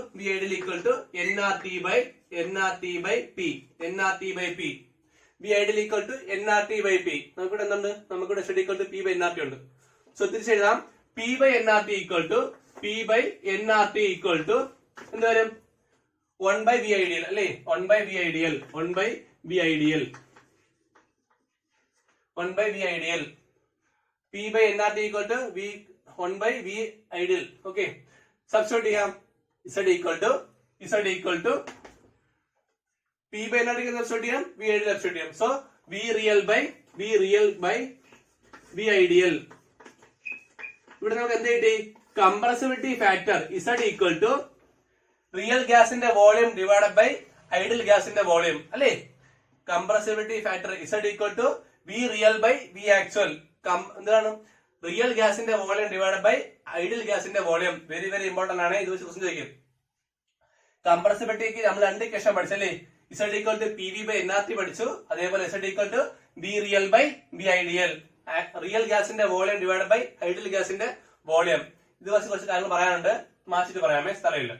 N R T by P. V ideal equal to N R T by P. നമുക്കിവിടെ എന്തുണ്ട്? നമുക്കിവിടെ Z equal to P by N R T ഉണ്ട്. So തിരിച്ചെഴുതാം. P by N R T equal to എന്ത് വരും? 1 by V ideal അല്ലേ? 1 by V ideal. P by nRT equal to V 1 by V ideal. Okay, substitute ചെയ്യാം. Z equal to P by N substitute ചെയ്യാം, V ideal substitute ചെയ്യാം. So V real by V ideal. ഇവിടെ നമുക്ക് എന്ത് കിട്ടി? Compressibility factor Z equal to real ഗ്യാസിന്റെ volume divided by ideal ഗ്യാസിന്റെ volume അല്ലേ? Compressibility factor Z equal to V real by V actual. എന്താണ്? റിയൽ ഗ്യാസിന്റെ വോളിയം ഡിവൈഡഡ് ബൈ ഐഡിയൽ ഗ്യാസിന്റെ വോളിയം. വെരി വെരി ഇമ്പോർട്ടന്റ് ആണ്. ഇത് വെച്ച് ക്വസ്റ്റ്യൻ ചോദിക്കും. കംപ്രസിബിലിറ്റിക്ക് നമ്മൾ രണ്ട് ഇക്വേഷൻ പഠിച്ചല്ലേ? Z equal to PV by NRT പഠിച്ചു. അതേപോലെ Z equal to V real by V ideal. Real ഗ്യാസിന്റെ വോളിയം ഡിവൈഡഡ് ബൈ ഐഡിയൽ ഗ്യാസിന്റെ വോളിയം. ഇത് വെച്ച് കുറച്ച് കാര്യങ്ങൾ പറയാനുണ്ട്, മാറ്റിട്ട് പറയാമേ, സ്ഥലമില്ല.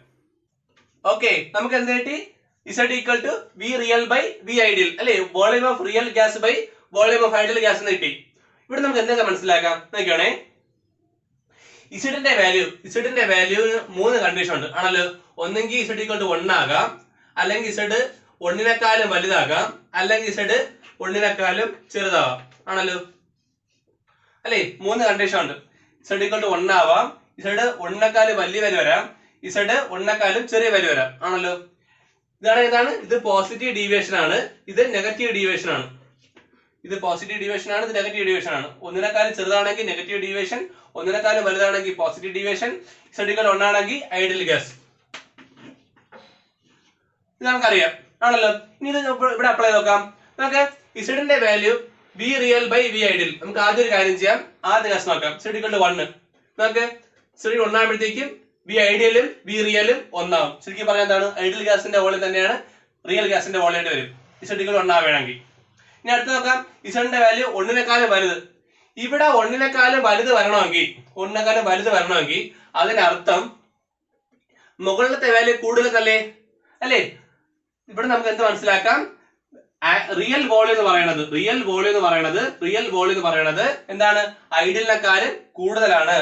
ഓക്കെ, നമുക്ക് എന്ത് കിട്ടി? Z equal to V real by V ideal അല്ലെ? Volume of real gas by volume of ideal gas എന്ന് കിട്ടി. ഇവിടെ നമുക്ക് എന്തൊക്കെ മനസ്സിലാക്കാം നോക്കിയാണേ. ഇസഡിന്റെ വാല്യൂ 3 കണ്ടീഷൻ ഉണ്ട് ആണല്ലോ. ഒന്നെങ്കിൽ Z ഈക്വൽ ടു 1 ആകാം, അല്ലെങ്കിൽ Z 1-നെക്കാളും വലുതാകാം, അല്ലെങ്കിൽ Z 1-നെക്കാളും ചെറുതാകാം ആണല്ലോ അല്ലെ? 3 കണ്ടീഷൻ ഉണ്ട്. Z ഈക്വൽ ടു 1 ആവാം, Z 1-നെക്കാളും വലിയ വാല്യൂ വരാം, Z 1-നെക്കാളും ചെറിയ വാല്യൂ വരാം ആണല്ലോ. ഇതാണ് ഇത് പോസിറ്റീവ് ഡീവിയേഷൻ ആണ്, ഇത് നെഗറ്റീവ് ഡീവിയേഷൻ ആണ്. ഇത് പോസിറ്റീവ് ഡീവിയേഷൻ ആണ്, ഇത് നെഗറ്റീവ് ഡീവിയേഷൻ ആണ്. 1-നെക്കാളും ചെറുതാണെങ്കിൽ നെഗറ്റീവ് ഡീവിയേഷൻ, 1-നെക്കാളും വലുതാണെങ്കിൽ പോസിറ്റീവ് ഡീവിയേഷൻ, Z ഈക്വൽ 1 ആണെങ്കിൽ ഐഡിയൽ ഗ്യാസ്. ഇത് നമുക്കറിയാം ആണല്ലോ. ഇനി ഇത് ഇവിടെ അപ്ലൈ നോക്കാം. നമുക്ക് ഇസഡിന്റെ value V real by V ideal. നമുക്ക് ആദ്യം ഒരു കാര്യം ചെയ്യാം, ആദ്യ കേസ് നോക്കാം. Z equal to 1. നമുക്ക് Z 1 ആകുമ്പോഴത്തേക്കും V ഐഡിയലും V റിയലും 1 ആവും. ശരിക്കും പറഞ്ഞാൽ എന്താണ്? ഐഡിയൽ ഗ്യാസിന്റെ വോളിയം തന്നെയാണ് റിയൽ ഗ്യാസിന്റെ വോളിയം ആയിട്ട് വരും Z ഈക്വൽ 1 ആവുകയാണെങ്കിൽ. ഇനി അടുത്ത് നോക്കാം, ഇസഡിന്റെ വാല്യൂ 1-നെക്കാളും വലുത്. ഇവിടെ 1-നെക്കാളും വലുത് വരണമെങ്കിൽ അതിനർത്ഥം മുകളിലത്തെ വാല്യൂ കൂടുതലല്ലേ അല്ലേ? ഇവിടെ നമുക്ക് എന്ത് മനസ്സിലാക്കാം? റിയൽ വോളിയം എന്ന് പറയുന്നത് എന്താണ്? ഐഡിയലിനെക്കാളും കൂടുതലാണ്.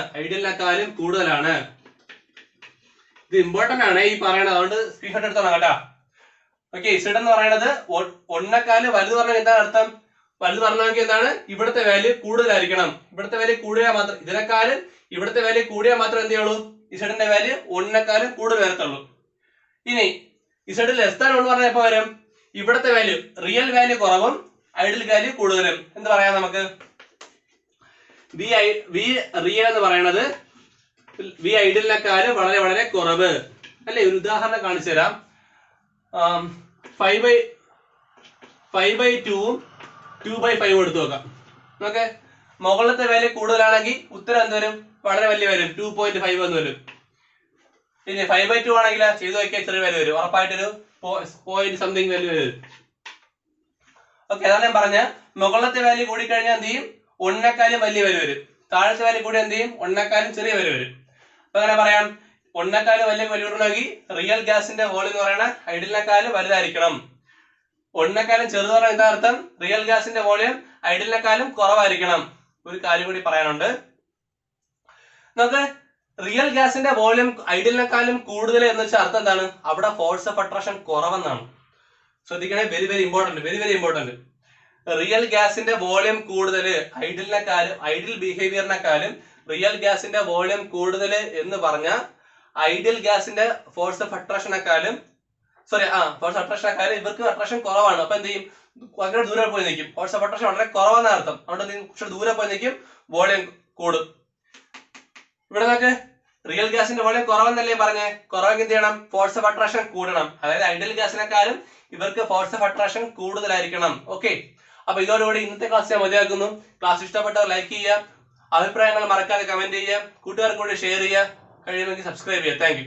ഇത് ഇമ്പോർട്ടന്റ് ആണ് ഈ പറയുന്നത്, അതുകൊണ്ട് സ്ക്രീൻഷോട്ട് എടുത്തോളാം കേട്ടോ. ഓക്കെ, ഇസഡ് എന്ന് പറയുന്നത് 1-നെക്കാളും വലുത് പറഞ്ഞാൽ എന്താണ് അർത്ഥം? വലുത് പറഞ്ഞെങ്കിൽ എന്താണ്? ഇവിടുത്തെ വാല്യൂ കൂടുതലായിരിക്കണം. ഇവിടുത്തെ വാല്യൂ കൂടിയാൽ മാത്രം, ഇതിനെക്കാളും ഇവിടുത്തെ വാല്യൂ കൂടിയാൽ മാത്രം എന്ത് ചെയ്യുള്ളൂ? ഇസഡിന്റെ വാല്യൂ 1-നെക്കാളും കൂടുതൽ വരത്തുള്ളൂ. ഇനി ഇസഡ് ലെസ് ദാൻ 1 പറഞ്ഞാൽ എപ്പോ വരും? ഇവിടുത്തെ വാല്യൂ റിയൽ വാല്യൂ കുറവും ഐഡിയൽ വാല്യൂ കൂടുതലും. എന്ത് പറയാം നമുക്ക്? V റിയൽ എന്ന് പറയുന്നത് V ഐഡിയലിനെക്കാളും വളരെ വളരെ കുറവ് അല്ലെ? ഒരു ഉദാഹരണം കാണിച്ചു തരാം. 5/2 2/5 എടുത്തു നോക്കാം. ഓക്കെ, മുകളിലത്തെ വാല്യൂ കൂടുതലാണെങ്കിൽ ഉത്തരം എന്ത് വരും? വളരെ വലിയ വരും, 2.5 എന്ന് വരും. ഇനി 5/2 ആണെങ്കിൽ ചെയ്തു നോക്കിയാൽ ചെറിയ വാല്യൂ വരും, ഉറപ്പായിട്ടൊരു പോയിന്റ് സംതിങ് വാല്യൂ വരും. ഓക്കെ, അതാണ് ഞാൻ പറഞ്ഞ മുകളിലത്തെ വാല്യൂ കൂടി കഴിഞ്ഞാൽ എന്ത് ചെയ്യും? 1-നെക്കാളും വലിയ വാല്യൂ വരും. താഴത്തെ വാല്യൂ കൂടി എന്ത് ചെയ്യും? 1-നെക്കാളും ചെറിയ വാല്യൂ വരും. അപ്പൊ അങ്ങനെ പറയാം, 1-നെക്കാളും വലിയ വാല്യൂ ഇടണമെങ്കിൽ റിയൽ ഗ്യാസിന്റെ വോളിയം എന്ന് പറയുന്നത് ഐഡിയലിനെക്കാളും വലുതായിരിക്കണം. 1-നെക്കാളും ചെറുത് പറഞ്ഞാൽ എന്താ അർത്ഥം? റിയൽ ഗ്യാസിന്റെ വോളിയം ഐഡിയലിനെക്കാളും കുറവായിരിക്കണം. ഒരു കാര്യം കൂടി പറയാനുണ്ട്. നമുക്ക് റിയൽ ഗ്യാസിന്റെ വോളിയം ഐഡിയലിനെക്കാളും കൂടുതൽ എന്ന് വെച്ചാൽ അർത്ഥം എന്താണ്? അവിടെ ഫോഴ്സ് ഓഫ് അട്രാക്ഷൻ കുറവെന്നാണ്. ശ്രദ്ധിക്കണേ, വെരി വെരി ഇമ്പോർട്ടന്റ്. റിയൽ ഗ്യാസിന്റെ വോളിയം കൂടുതൽ ഐഡിയൽ ബിഹേവിയറിനെക്കാളും റിയൽ ഗ്യാസിന്റെ വോളിയം കൂടുതൽ എന്ന് പറഞ്ഞാൽ ഐഡിയൽ ഗ്യാസിന്റെ ഫോഴ്സ് ഓഫ് അട്രാക്ഷനെക്കാളും ഇവർക്ക് അട്രാക്ഷൻ കുറവാണ്. അപ്പൊ എന്ത് ചെയ്യും? ഭയങ്കര ദൂരെ പോയി നിൽക്കും. ഫോഴ്സ് ഓഫ് അട്രാക്ഷൻ വളരെ കുറവെന്ന അർത്ഥം. അതുകൊണ്ട് കുറച്ച് ദൂരെ പോയി നിൽക്കും, വോളിയം കൂടും. ഇവിടെ നമുക്ക് റിയൽ ഗ്യാസിന്റെ വോളിയം കുറവെന്നല്ലേ പറഞ്ഞേ? കുറവെങ്കിൽ എന്ത് ചെയ്യണം? ഫോഴ്സ് ഓഫ് അട്രാക്ഷൻ കൂടണം. അതായത് ഐഡിയൽ ഗ്യാസിനെക്കാളും ഇവർക്ക് ഫോഴ്സ് ഓഫ് അട്രാക്ഷൻ കൂടുതലായിരിക്കണം. ഓക്കെ, അപ്പൊ ഇതോടുകൂടി ഇന്നത്തെ ക്ലാസ് ഞാൻ മതിയാക്കുന്നു. ക്ലാസ് ഇഷ്ടപ്പെട്ടവർ ലൈക്ക് ചെയ്യുക, അഭിപ്രായങ്ങൾ മറക്കാതെ കമന്റ് ചെയ്യുക, കൂട്ടുകാർക്ക് കൂടി ഷെയർ ചെയ്യുക, കഴിയുമെങ്കിൽ സബ്സ്ക്രൈബ് ചെയ്യുക. Thank you.